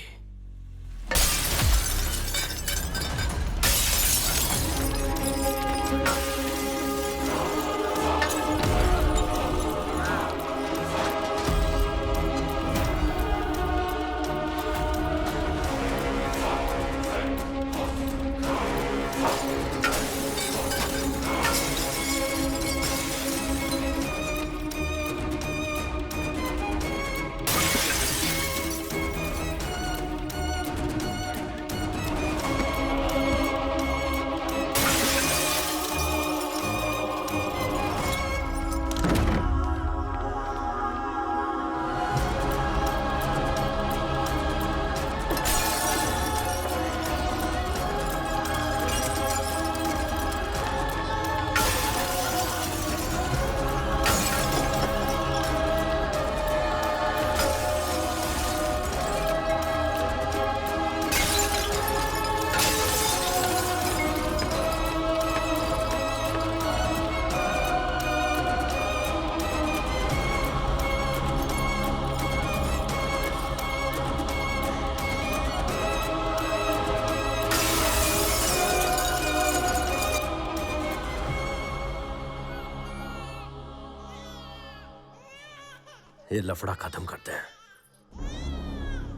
ये लफड़ा खत्म करते हैं।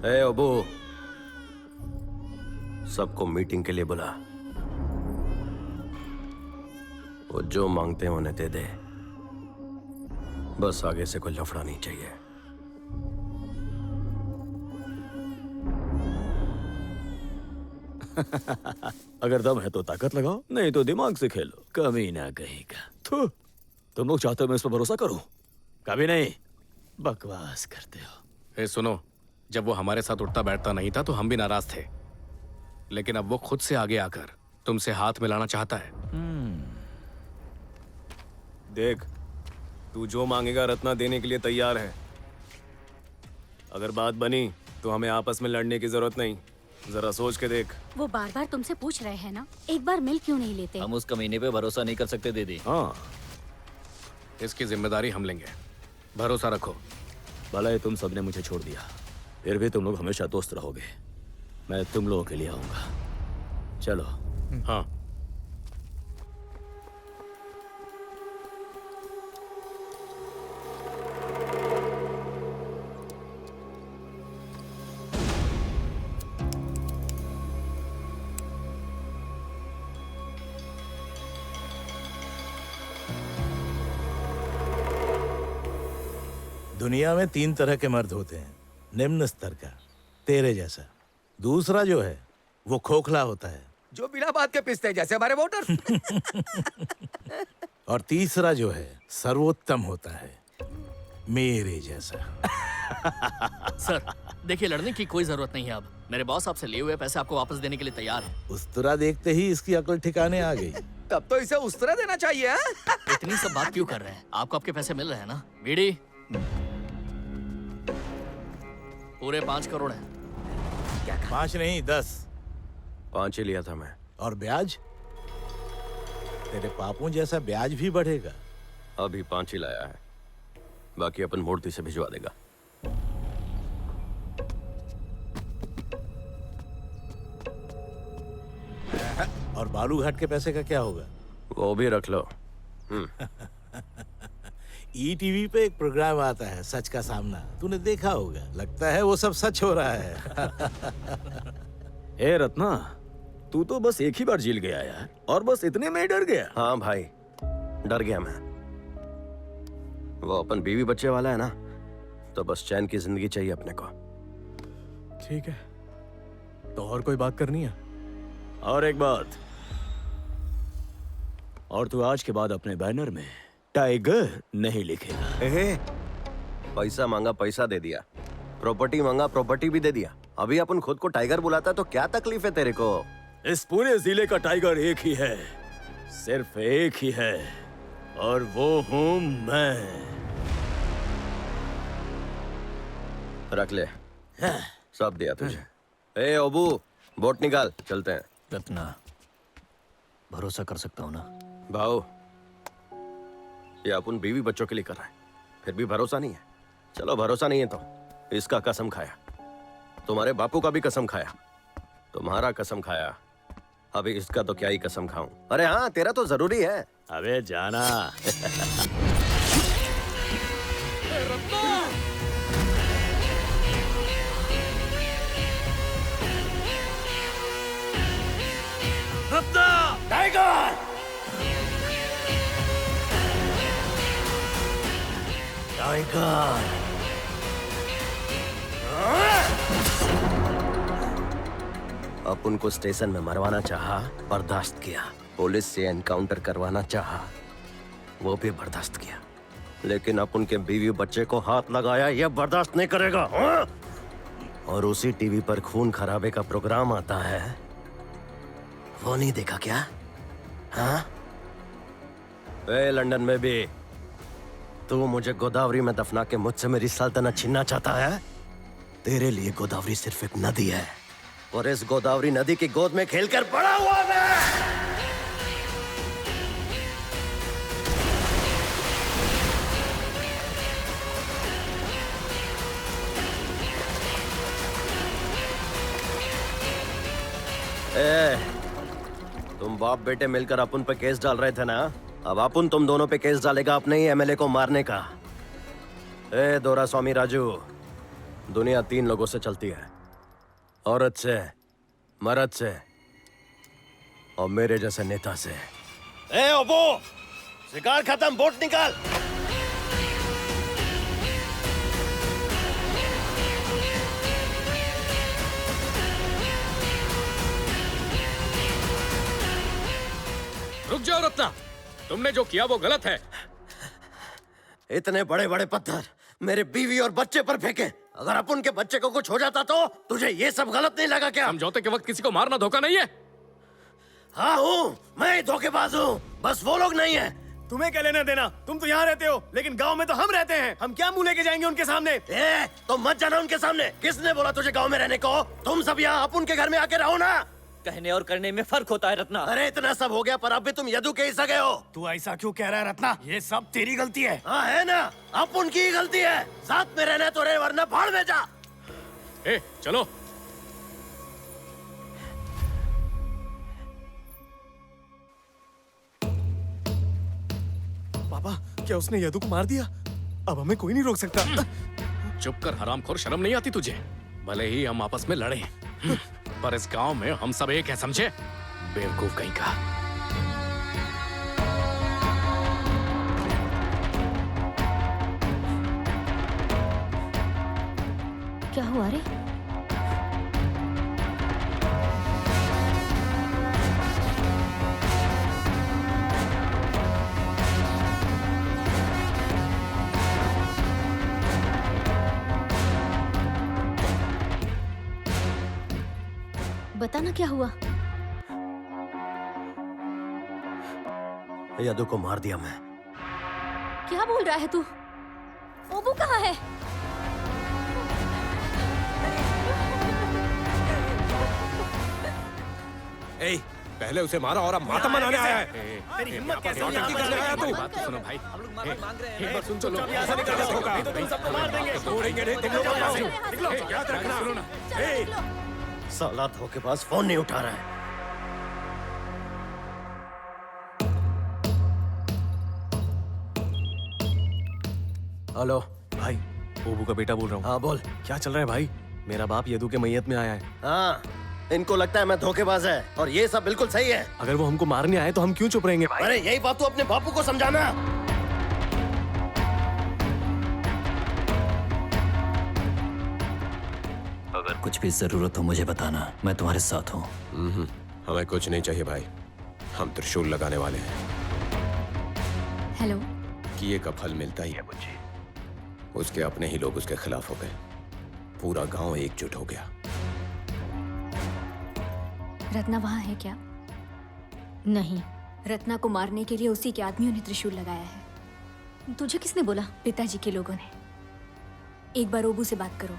ए अबू, सबको मीटिंग के लिए बुला। वो जो मांगते हैं उन्हें दे दे। बस आगे से कोई लफड़ा नहीं चाहिए। अगर दम है तो ताकत लगाओ, नहीं तो दिमाग से खेलो। कमी ना कहेगा। तुम लोग चाहते हो मैं इस पर भरोसा करूं? कभी नहीं। बकवास करते हो। ए सुनो, जब वो हमारे साथ उठता बैठता नहीं था तो हम भी नाराज थे, लेकिन अब वो खुद से आगे आकर तुमसे हाथ मिलाना चाहता है। देख, तू जो मांगेगा रत्ना देने के लिए तैयार है। अगर बात बनी तो हमें आपस में लड़ने की जरूरत नहीं। जरा सोच के देख। वो बार बार तुमसे पूछ रहे हैं ना, एक बार मिल क्यों नहीं लेते? हम उस कमीने पे भरोसा नहीं कर सकते दीदी। हाँ, इसकी जिम्मेदारी हम लेंगे, भरोसा रखो। भले तुम सबने मुझे छोड़ दिया, फिर भी तुम लोग हमेशा दोस्त रहोगे। मैं तुम लोगों के लिए आऊंगा। चलो। हाँ। दुनिया में 3 तरह के मर्द होते हैं। निम्न स्तर का, तेरे जैसा। दूसरा जो है वो खोखला होता है, जो बिना बात के पिसते हैं, जैसे हमारे वोटर। और तीसरा जो है सर्वोत्तम होता है, मेरे जैसा। सर देखिए, लड़ने की कोई जरूरत नहीं है। अब मेरे बॉस आपसे लिए हुए पैसे आपको वापस देने के लिए तैयार है। उस तरह देखते ही इसकी अकल ठिकाने आ गई। तब तो इसे उस तरह देना चाहिए। हाँ? इतनी सब बात क्यों कर रहे हैं? आपको आपके पैसे मिल रहे हैं ना? बीड़ी पूरे 5 करोड़ है। 5 नहीं 10। 5 ही लिया था मैं। और ब्याज? तेरे पापों जैसा ब्याज भी बढ़ेगा। अभी 5 ही लाया है, बाकी अपन मूर्ति से भिजवा देगा। और बालूघाट के पैसे का क्या होगा? वो भी रख लो। ईटीवी पे एक प्रोग्राम आता है, सच का सामना, तूने देखा होगा। लगता है वो सब सच हो रहा है। ए रत्ना, तू तो बस एक ही बार जेल गया यार, और बस इतने में डर गया। हाँ भाई, डर गया मैं। वो अपन बीवी बच्चे वाला है ना, तो बस चैन की जिंदगी चाहिए अपने को। ठीक है, तो और कोई बात करनी है? और एक बात, और तू आज के बाद अपने बैनर में टाइगर नहीं लिखेगा। पैसा मांगा, पैसा दे दिया। प्रॉपर्टी मांगा, प्रॉपर्टी भी दे दिया। अभी अपन खुद को टाइगर बुलाता तो क्या तकलीफ है तेरे को? इस पूरे जिले का टाइगर एक ही है, सिर्फ एक ही है, और वो हूं मैं। रख ले, सब दिया तुझे। ए अबू, बोट निकाल, चलते हैं। रत्ना, भरोसा कर सकता हूँ ना? भाऊ, ये अपन बीवी बच्चों के लिए कर रहा है, फिर भी भरोसा नहीं है। चलो भरोसा नहीं है तो इसका कसम खाया, तुम्हारे बापू का भी कसम खाया, तुम्हारा कसम खाया, अभी इसका तो क्या ही कसम खाऊं। अरे हाँ, तेरा तो जरूरी है। अबे जाना। रत्ना! टाइगर! टाइगर! अपन को स्टेशन में मरवाना चाहा, बर्दाश्त किया। पुलिस से एनकाउंटर करवाना चाहा, वो भी बर्दाश्त किया। लेकिन अपन के बीवी बच्चे को हाथ लगाया, यह बर्दाश्त नहीं करेगा। हाँ? और उसी टीवी पर खून खराबे का प्रोग्राम आता है, वो नहीं देखा क्या? हाँ? ए लंदन में भी तू मुझे गोदावरी में दफना के मुझसे मेरी सल्तनत छीनना चाहता है? तेरे लिए गोदावरी सिर्फ एक नदी है, और इस गोदावरी नदी की गोद में खेलकर बड़ा हुआ मैं। तुम बाप बेटे मिलकर अपन पे केस डाल रहे थे ना, अब अपन तुम दोनों पे केस डालेगा अपने ही एमएलए को मारने का। दोरा स्वामी राजू, दुनिया 3 लोगों से चलती है, औरत से, मर्द से, और मेरे जैसे नेता से। ओबो, शिकार खत्म, बोट निकाल। रुक जाओ रत्ना, तुमने जो किया वो गलत है। इतने बड़े बड़े पत्थर मेरे बीवी और बच्चे पर फेंके, अगर अपन के बच्चे को कुछ हो जाता तो तुझे ये सब गलत नहीं लगा क्या? समझौते के वक्त किसी को मारना धोखा नहीं है। हाँ हूँ, मैं धोखेबाज हूँ, बस वो लोग नहीं है। तुम्हें क्या लेना देना? तुम तो यहाँ रहते हो, लेकिन गांव में तो हम रहते हैं। हम क्या मुंह लेके जाएंगे उनके सामने? तो मत जाना उनके सामने। किसने बोला तुझे गांव में रहने को? तुम सब यहाँ अपन के घर में आके रहो ना। कहने और करने में फर्क होता है रत्ना। अरे इतना सब हो गया, पर अब भी तुम यदु के ही सगे हो। तू ऐसा क्यों कह रहा है रत्ना? ये सब तेरी गलती है। हाँ है ना, अब उनकी ही गलती है। साथ में रहना तो रहे, वरना भाड़ में जा। चलो। पापा, क्या उसने यदु को मार दिया? अब हमें कोई नहीं रोक सकता। चुप कर हरामखोर, शर्म नहीं आती तुझे? भले ही हम आपस में लड़े, पर इस गांव में हम सब एक हैं, समझे? बेवकूफ कहीं का। क्या हुआ रे? बताना क्या हुआ? यादव को मार दिया मैं। क्या बोल रहा है तू? ओबू कहाँ है? ए, पहले उसे मारा और अब मातम मनाने आया है। तेरी हिम्मत कैसे हुई? नौटंकी करने आया तू? बात तो सुनो भाई। हम लोग माफी मांग रहे हैं। एक बार सुन तो लो। ऐसा नहीं करना होगा। नहीं तो तुम सबको मार देंगे। छोड़ेंगे नहीं तुम लोग। निकलो। याद रखना। सुनो ना। साला धोखेबाज फोन नहीं उठा रहा है। हेलो भाई, ओबू का बेटा बोल रहा हूँ। हाँ बोल। क्या चल रहा है भाई? मेरा बाप यदू के मैयत में आया है। हाँ, इनको लगता है मैं धोखेबाज है और ये सब बिल्कुल सही है। अगर वो हमको मारने आए तो हम क्यों चुप रहेंगे भाई? अरे यही बात तो अपने बापू को समझाना। अगर कुछ भी जरूरत हो मुझे बताना, मैं तुम्हारे साथ हूँ। हमें कुछ नहीं चाहिए भाई, हम त्रिशूल लगाने वाले हैं। हेलो। किए का फल मिलता ही है बुच्ची। उसके अपने ही लोग उसके खिलाफ हो गए, पूरा गांव एकजुट हो गया। रत्ना वहाँ है क्या? नहीं। रत्ना को मारने के लिए उसी के आदमियों ने त्रिशूल लगाया है। तुझे किसने बोला? पिताजी के लोगों ने। एक बार ओबू से बात करो।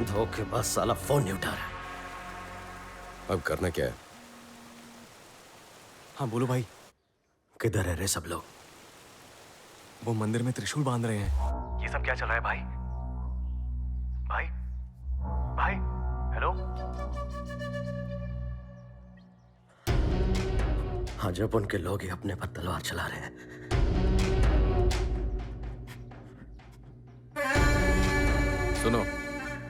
धोखेबाज साला फोन नहीं उठा रहा। अब करना क्या है? हाँ बोलो भाई। किधर है रे सब लोग? वो मंदिर में त्रिशूल बांध रहे हैं। ये सब क्या चल रहा है भाई? भाई? भाई? हेलो? हाँ, जब उनके लोग ही अपने पर तलवार चला रहे हैं। सुनो,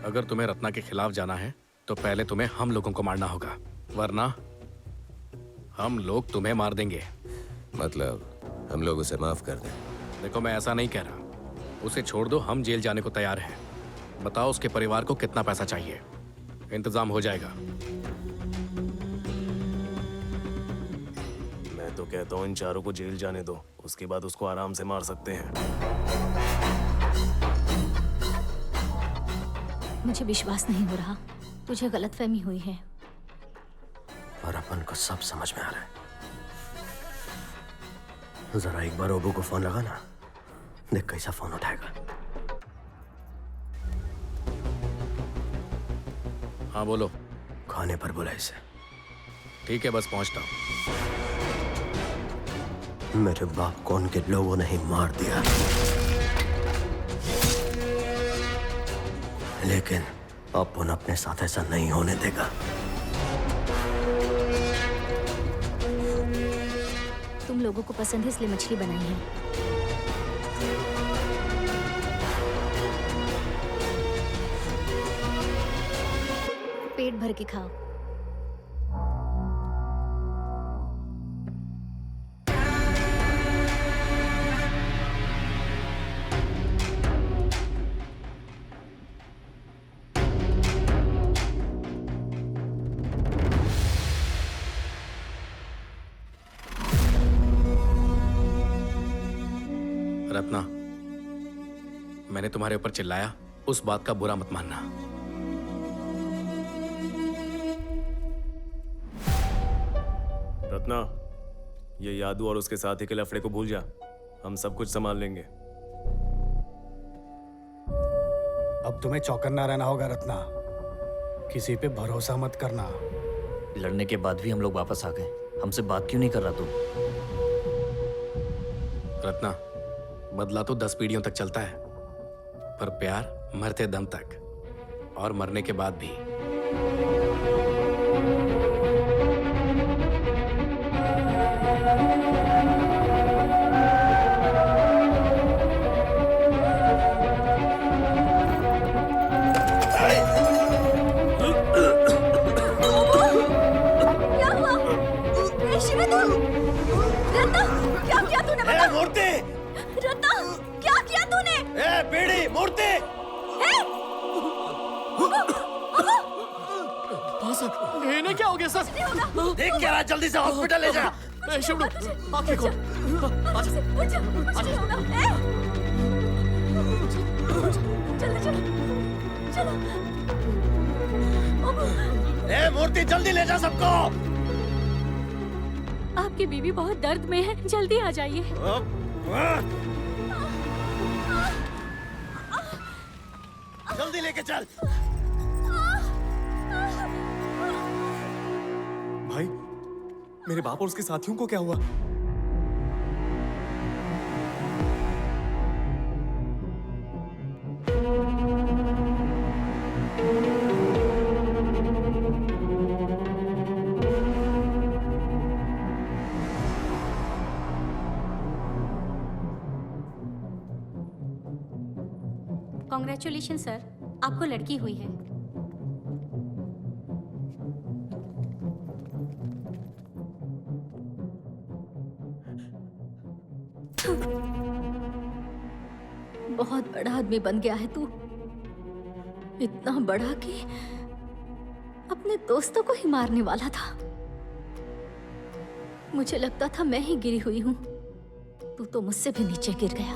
अगर तुम्हें रत्ना के खिलाफ जाना है तो पहले तुम्हें हम लोगों को मारना होगा, वरना हम लोग तुम्हें मार देंगे। मतलब हम लोग उसे माफ कर दें? देखो, मैं ऐसा नहीं कह रहा, उसे छोड़ दो, हम जेल जाने को तैयार हैं। बताओ उसके परिवार को कितना पैसा चाहिए, इंतजाम हो जाएगा। मैं तो कहता हूँ इन चारों को जेल जाने दो, उसके बाद उसको आराम से मार सकते हैं। मुझे विश्वास नहीं हो रहा, तुझे गलतफहमी हुई है। और अपन को सब समझ में आ रहा है। जरा एक बार ओबू को फोन लगा ना, देख कैसा फोन उठाएगा। हाँ बोलो। खाने पर बुला इसे। ठीक है, बस पहुंचता हूं। मेरे बाप को उनके लोगों ने ही मार दिया, लेकिन अपन अपने साथ ऐसा नहीं होने देगा। तुम लोगों को पसंद है इसलिए मछली बनाई है। पेट भर के खाओ। रत्ना, मैंने तुम्हारे ऊपर चिल्लाया, उस बात का बुरा मत मानना। रत्ना, ये यादू और उसके साथी के लफड़े को भूल जा, हम सब कुछ संभाल लेंगे। अब तुम्हें चौकन्ना रहना होगा रत्ना, किसी पे भरोसा मत करना। लड़ने के बाद भी हम लोग वापस आ गए, हमसे बात क्यों नहीं कर रहा तू? रत्ना, बदला तो 10 पीढ़ियों तक चलता है, पर प्यार मरते दम तक, और मरने के बाद भी। क्या हुआ? शिवा, रत्ना, क्या किया तूने? बता। मूर्ति! रत्ना, क्या किया तूने? बीड़ी! मूर्ति! इन्हें क्या हो गया सर? देख क्या रहा, जल्दी से हॉस्पिटल ले जा। शिवडू, आंखें खोल। कुछ नहीं होगा। चलो चलो चलो। ए मूर्ति, जल्दी ले जा सबको। आपकी बीवी बहुत दर्द में है, जल्दी आ जाइए। जल्दी लेके चल। भाई, मेरे बाप और उसके साथियों को क्या हुआ? कॉन्ग्रेचुलेशन सर, आपको लड़की हुई है। बहुत बड़ा आदमी बन गया है तू, इतना बड़ा कि अपने दोस्तों को ही मारने वाला था। मुझे लगता था मैं ही गिरी हुई हूं, तू तो मुझसे भी नीचे गिर गया।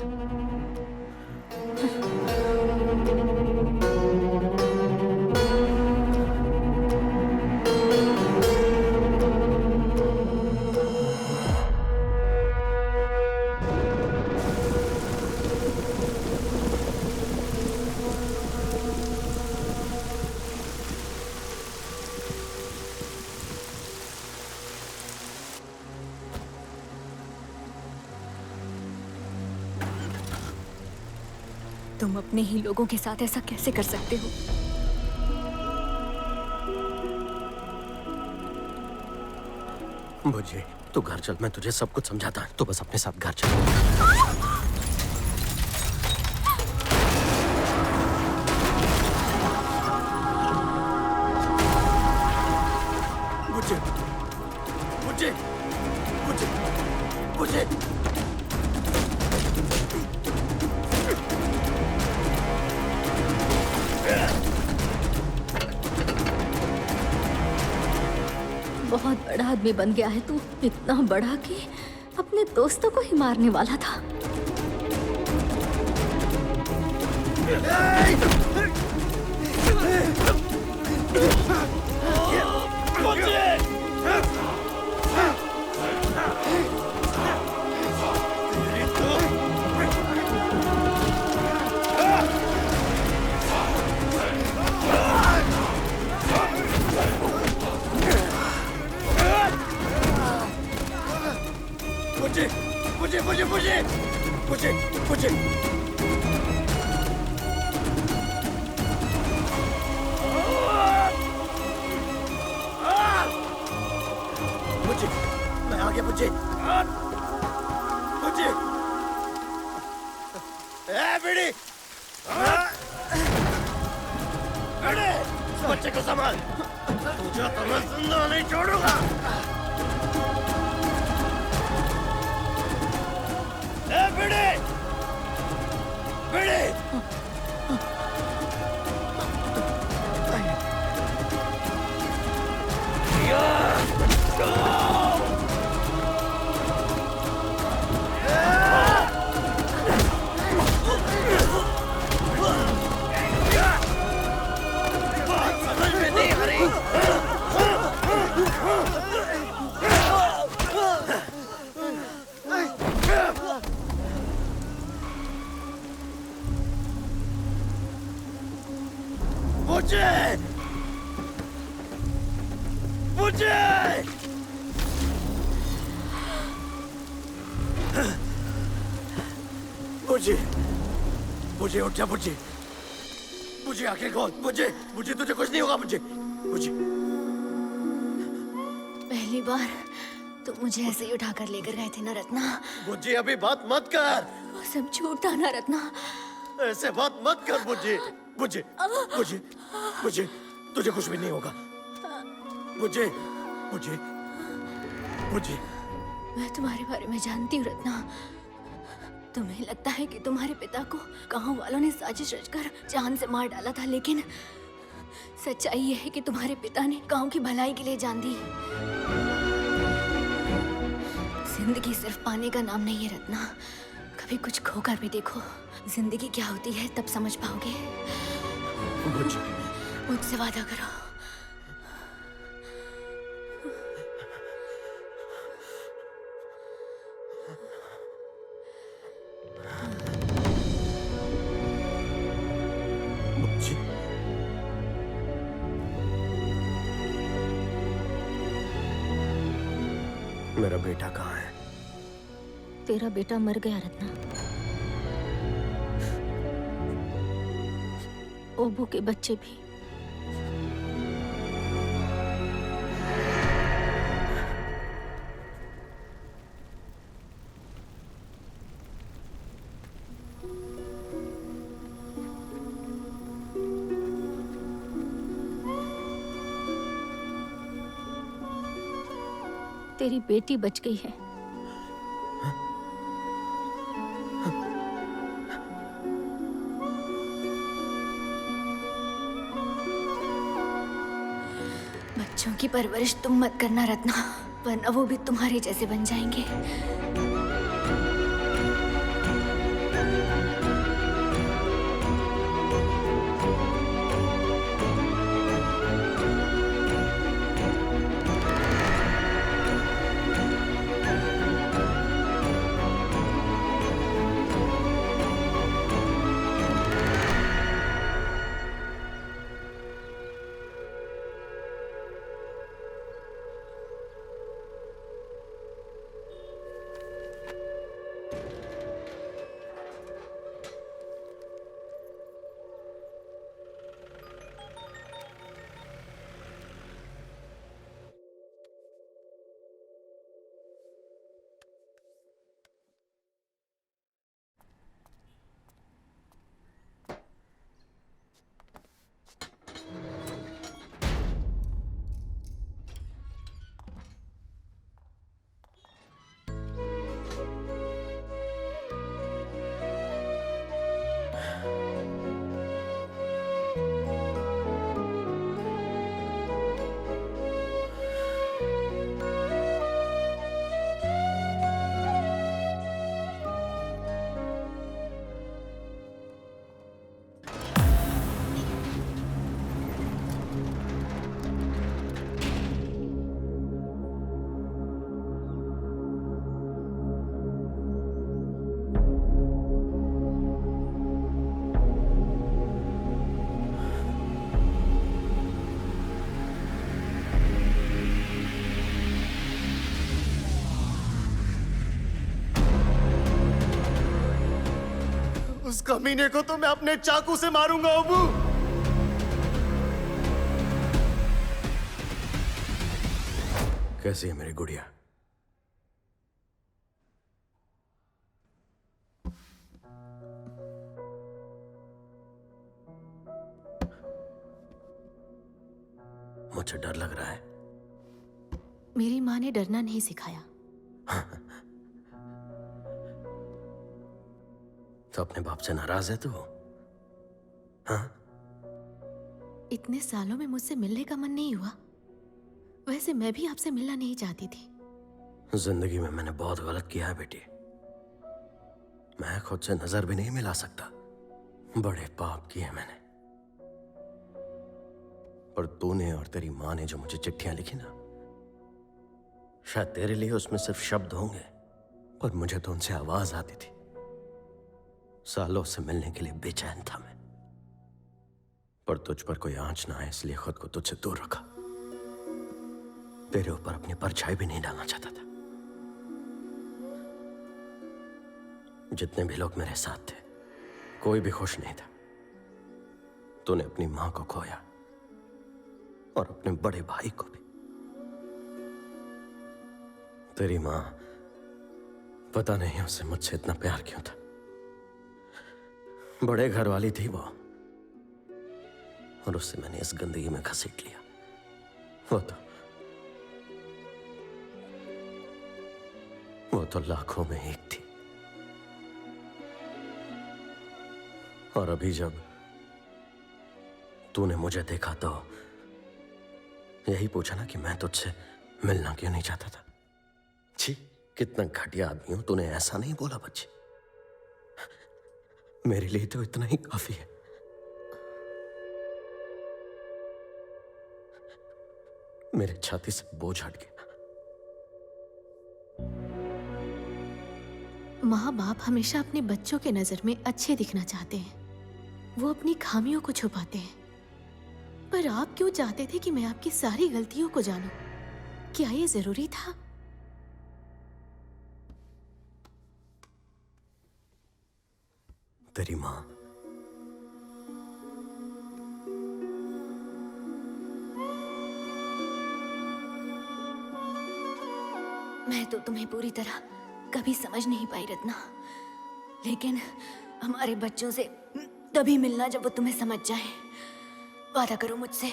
तुम अपने ही लोगों के साथ ऐसा कैसे कर सकते हो? बुझे, तू घर चल, मैं तुझे सब कुछ समझाता। तू बस अपने साथ घर चल। बुझे, बुझे, बुझे, बुझे। बहुत बड़ा आदमी बन गया है तू, इतना बड़ा कि अपने दोस्तों को ही मारने वाला था। मुझे मुझे मुझे मुझे मुझे मुझे मैं आ गया। मुझे मुझे बीड़ी बीड़ी, बच्चे को संभाल, तुझे तो मैं जिंदा नहीं छोड़ूंगा। बीड़ी बीड़ी समझ में नहीं आ रही। मुझे मुझे मुझे मुझे उठ जा। मुझे मुझे आंखें खोल। मुझे मुझे तुझे कुछ नहीं होगा। मुझे मुझे पहली बार तुम मुझे ऐसे ही उठा कर लेकर गए थे ना रत्ना। मुझे अभी बात मत कर। वो सब झूठ था ना रत्ना। ऐसे बात मत कर। मुझे मुझे मुझे मुझे तुझे कुछ भी नहीं होगा। मुझे मुझे मुझे मैं तुम्हारे बारे में जानती हूँ रत्ना। तुम्हें लगता है कि तुम्हारे पिता को गांव वालों ने साजिश रचकर जान से मार डाला था, लेकिन सच्चाई यह है कि तुम्हारे पिता ने गांव की भलाई के लिए जान दी। जिंदगी सिर्फ पाने का नाम नहीं है रत्ना, कभी कुछ खोकर भी देखो, जिंदगी क्या होती है तब समझ पाओगे। मुझसे वादा करो। मेरा बेटा कहाँ है? तेरा बेटा मर गया रत्ना। ओबू के बच्चे भी। तेरी बेटी बच गई है। बच्चों की परवरिश तुम मत करना रत्ना, वरना वो भी तुम्हारे जैसे बन जाएंगे। उस कमीने को तो मैं अपने चाकू से मारूंगा अबू। कैसी है मेरी गुड़िया? मुझे डर लग रहा है। मेरी माँ ने डरना नहीं सिखाया। तो अपने बाप से नाराज है तू? हाँ? इतने सालों में मुझसे मिलने का मन नहीं हुआ। वैसे मैं भी आपसे मिलना नहीं चाहती थी। जिंदगी में मैंने बहुत गलत किया है बेटी। मैं खुद से नजर भी नहीं मिला सकता। बड़े पाप किए मैंने। पर तूने और तेरी माँ ने जो मुझे चिट्ठियां लिखी ना, शायद तेरे लिए उसमें सिर्फ शब्द होंगे, पर मुझे तो उनसे आवाज आती थी। सालों से मिलने के लिए बेचैन था मैं, पर तुझ पर कोई आंच ना आए इसलिए खुद को तुझसे दूर रखा। तेरे ऊपर अपनी परछाई भी नहीं डालना चाहता था। जितने भी लोग मेरे साथ थे, कोई भी खुश नहीं था। तूने अपनी मां को खोया और अपने बड़े भाई को भी। तेरी मां, पता नहीं उसे मुझसे इतना प्यार क्यों था। बड़े घर वाली थी वो, और उससे मैंने इस गंदगी में घसीट लिया। वो तो लाखों में एक थी। और अभी जब तूने मुझे देखा तो यही पूछा ना कि मैं तुझसे मिलना क्यों नहीं चाहता था। छी, कितना घटिया आदमी हो। तूने ऐसा नहीं बोला बच्ची। मेरे लिए तो इतना ही काफी है। मेरे छाती से बोझ हट गया। माँ बाप हमेशा अपने बच्चों के नजर में अच्छे दिखना चाहते हैं, वो अपनी खामियों को छुपाते हैं। पर आप क्यों चाहते थे कि मैं आपकी सारी गलतियों को जानूं? क्या ये जरूरी था? तेरी माँ मैं तो तुम्हें पूरी तरह कभी समझ नहीं पाई रत्ना, लेकिन हमारे बच्चों से तभी मिलना जब वो तुम्हें समझ जाए। वादा करो मुझसे।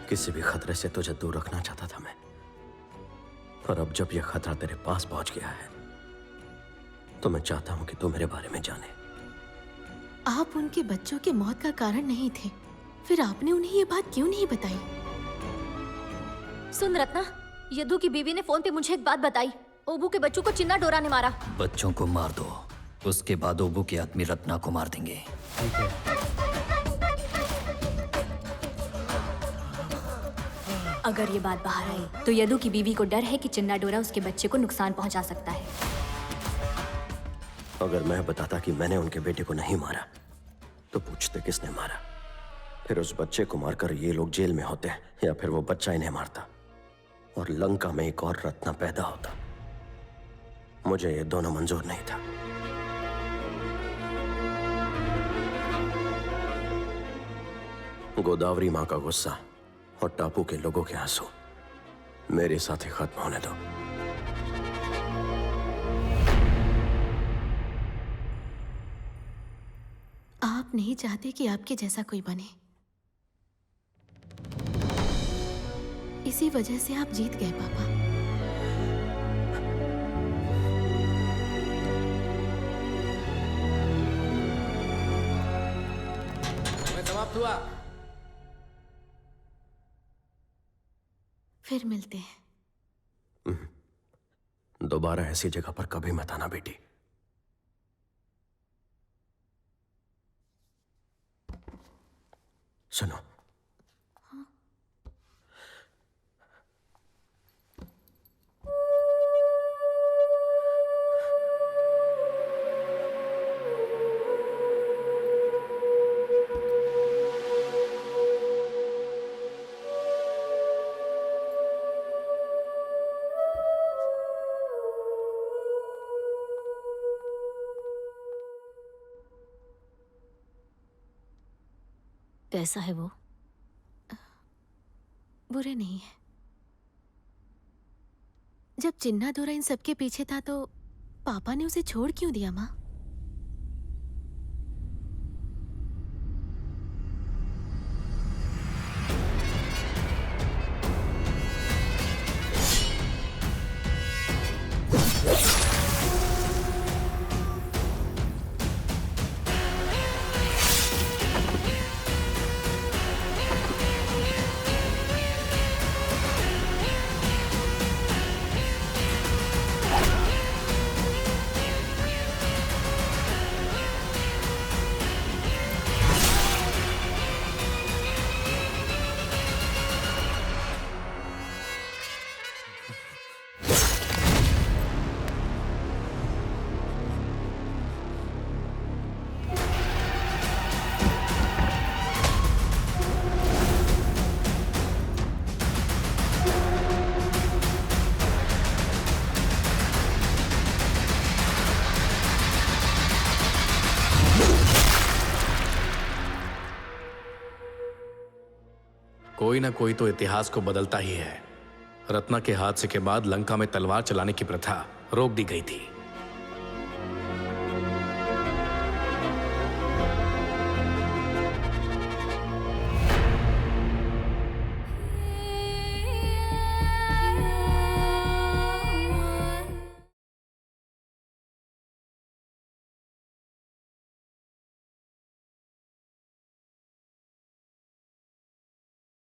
किसी भी खतरे से तुझे दूर रखना चाहता था मैं, पर अब जब यह खतरा तेरे पास पहुंच गया है तो मैं चाहता हूं कि तू मेरे बारे में जाने। आप उनके बच्चों के मौत का कारण नहीं थे, फिर आपने उन्हें ये बात क्यों नहीं बताई? सुन रत्ना, यदु की बीवी ने फोन पे मुझे एक बात बताई। ओबू के बच्चों को चिन्ना डोरा ने मारा। बच्चों को मार दो, उसके बाद ओबू के आदमी रत्ना को मार देंगे। अगर ये बात बाहर आई तो यदु की बीवी को डर है कि चिन्ना डोरा उसके बच्चे को नुकसान पहुंचा सकता है। अगर मैं बताता कि मैंने उनके बेटे को नहीं मारा तो पूछते किसने मारा, फिर उस बच्चे को मारकर ये लोग जेल में होते या फिर वो बच्चा इन्हें मारता और लंका में एक और रत्ना पैदा होता। मुझे ये दोनों मंजूर नहीं था। गोदावरी माँ का गुस्सा और टापू के लोगों के आंसू मेरे साथ ही खत्म होने दो। आप नहीं चाहते कि आपके जैसा कोई बने, इसी वजह से आप जीत गए पापा। समाप्त हुआ। फिर मिलते हैं। दोबारा ऐसी जगह पर कभी मत आना बेटी। सुनो, कैसा है वो? बुरे नहीं है। जब चिन्ना डोरा इन सबके पीछे था तो पापा ने उसे छोड़ क्यों दिया माँ? कोई ना कोई तो इतिहास को बदलता ही है। रत्ना के हादसे के बाद लंका में तलवार चलाने की प्रथा रोक दी गई थी।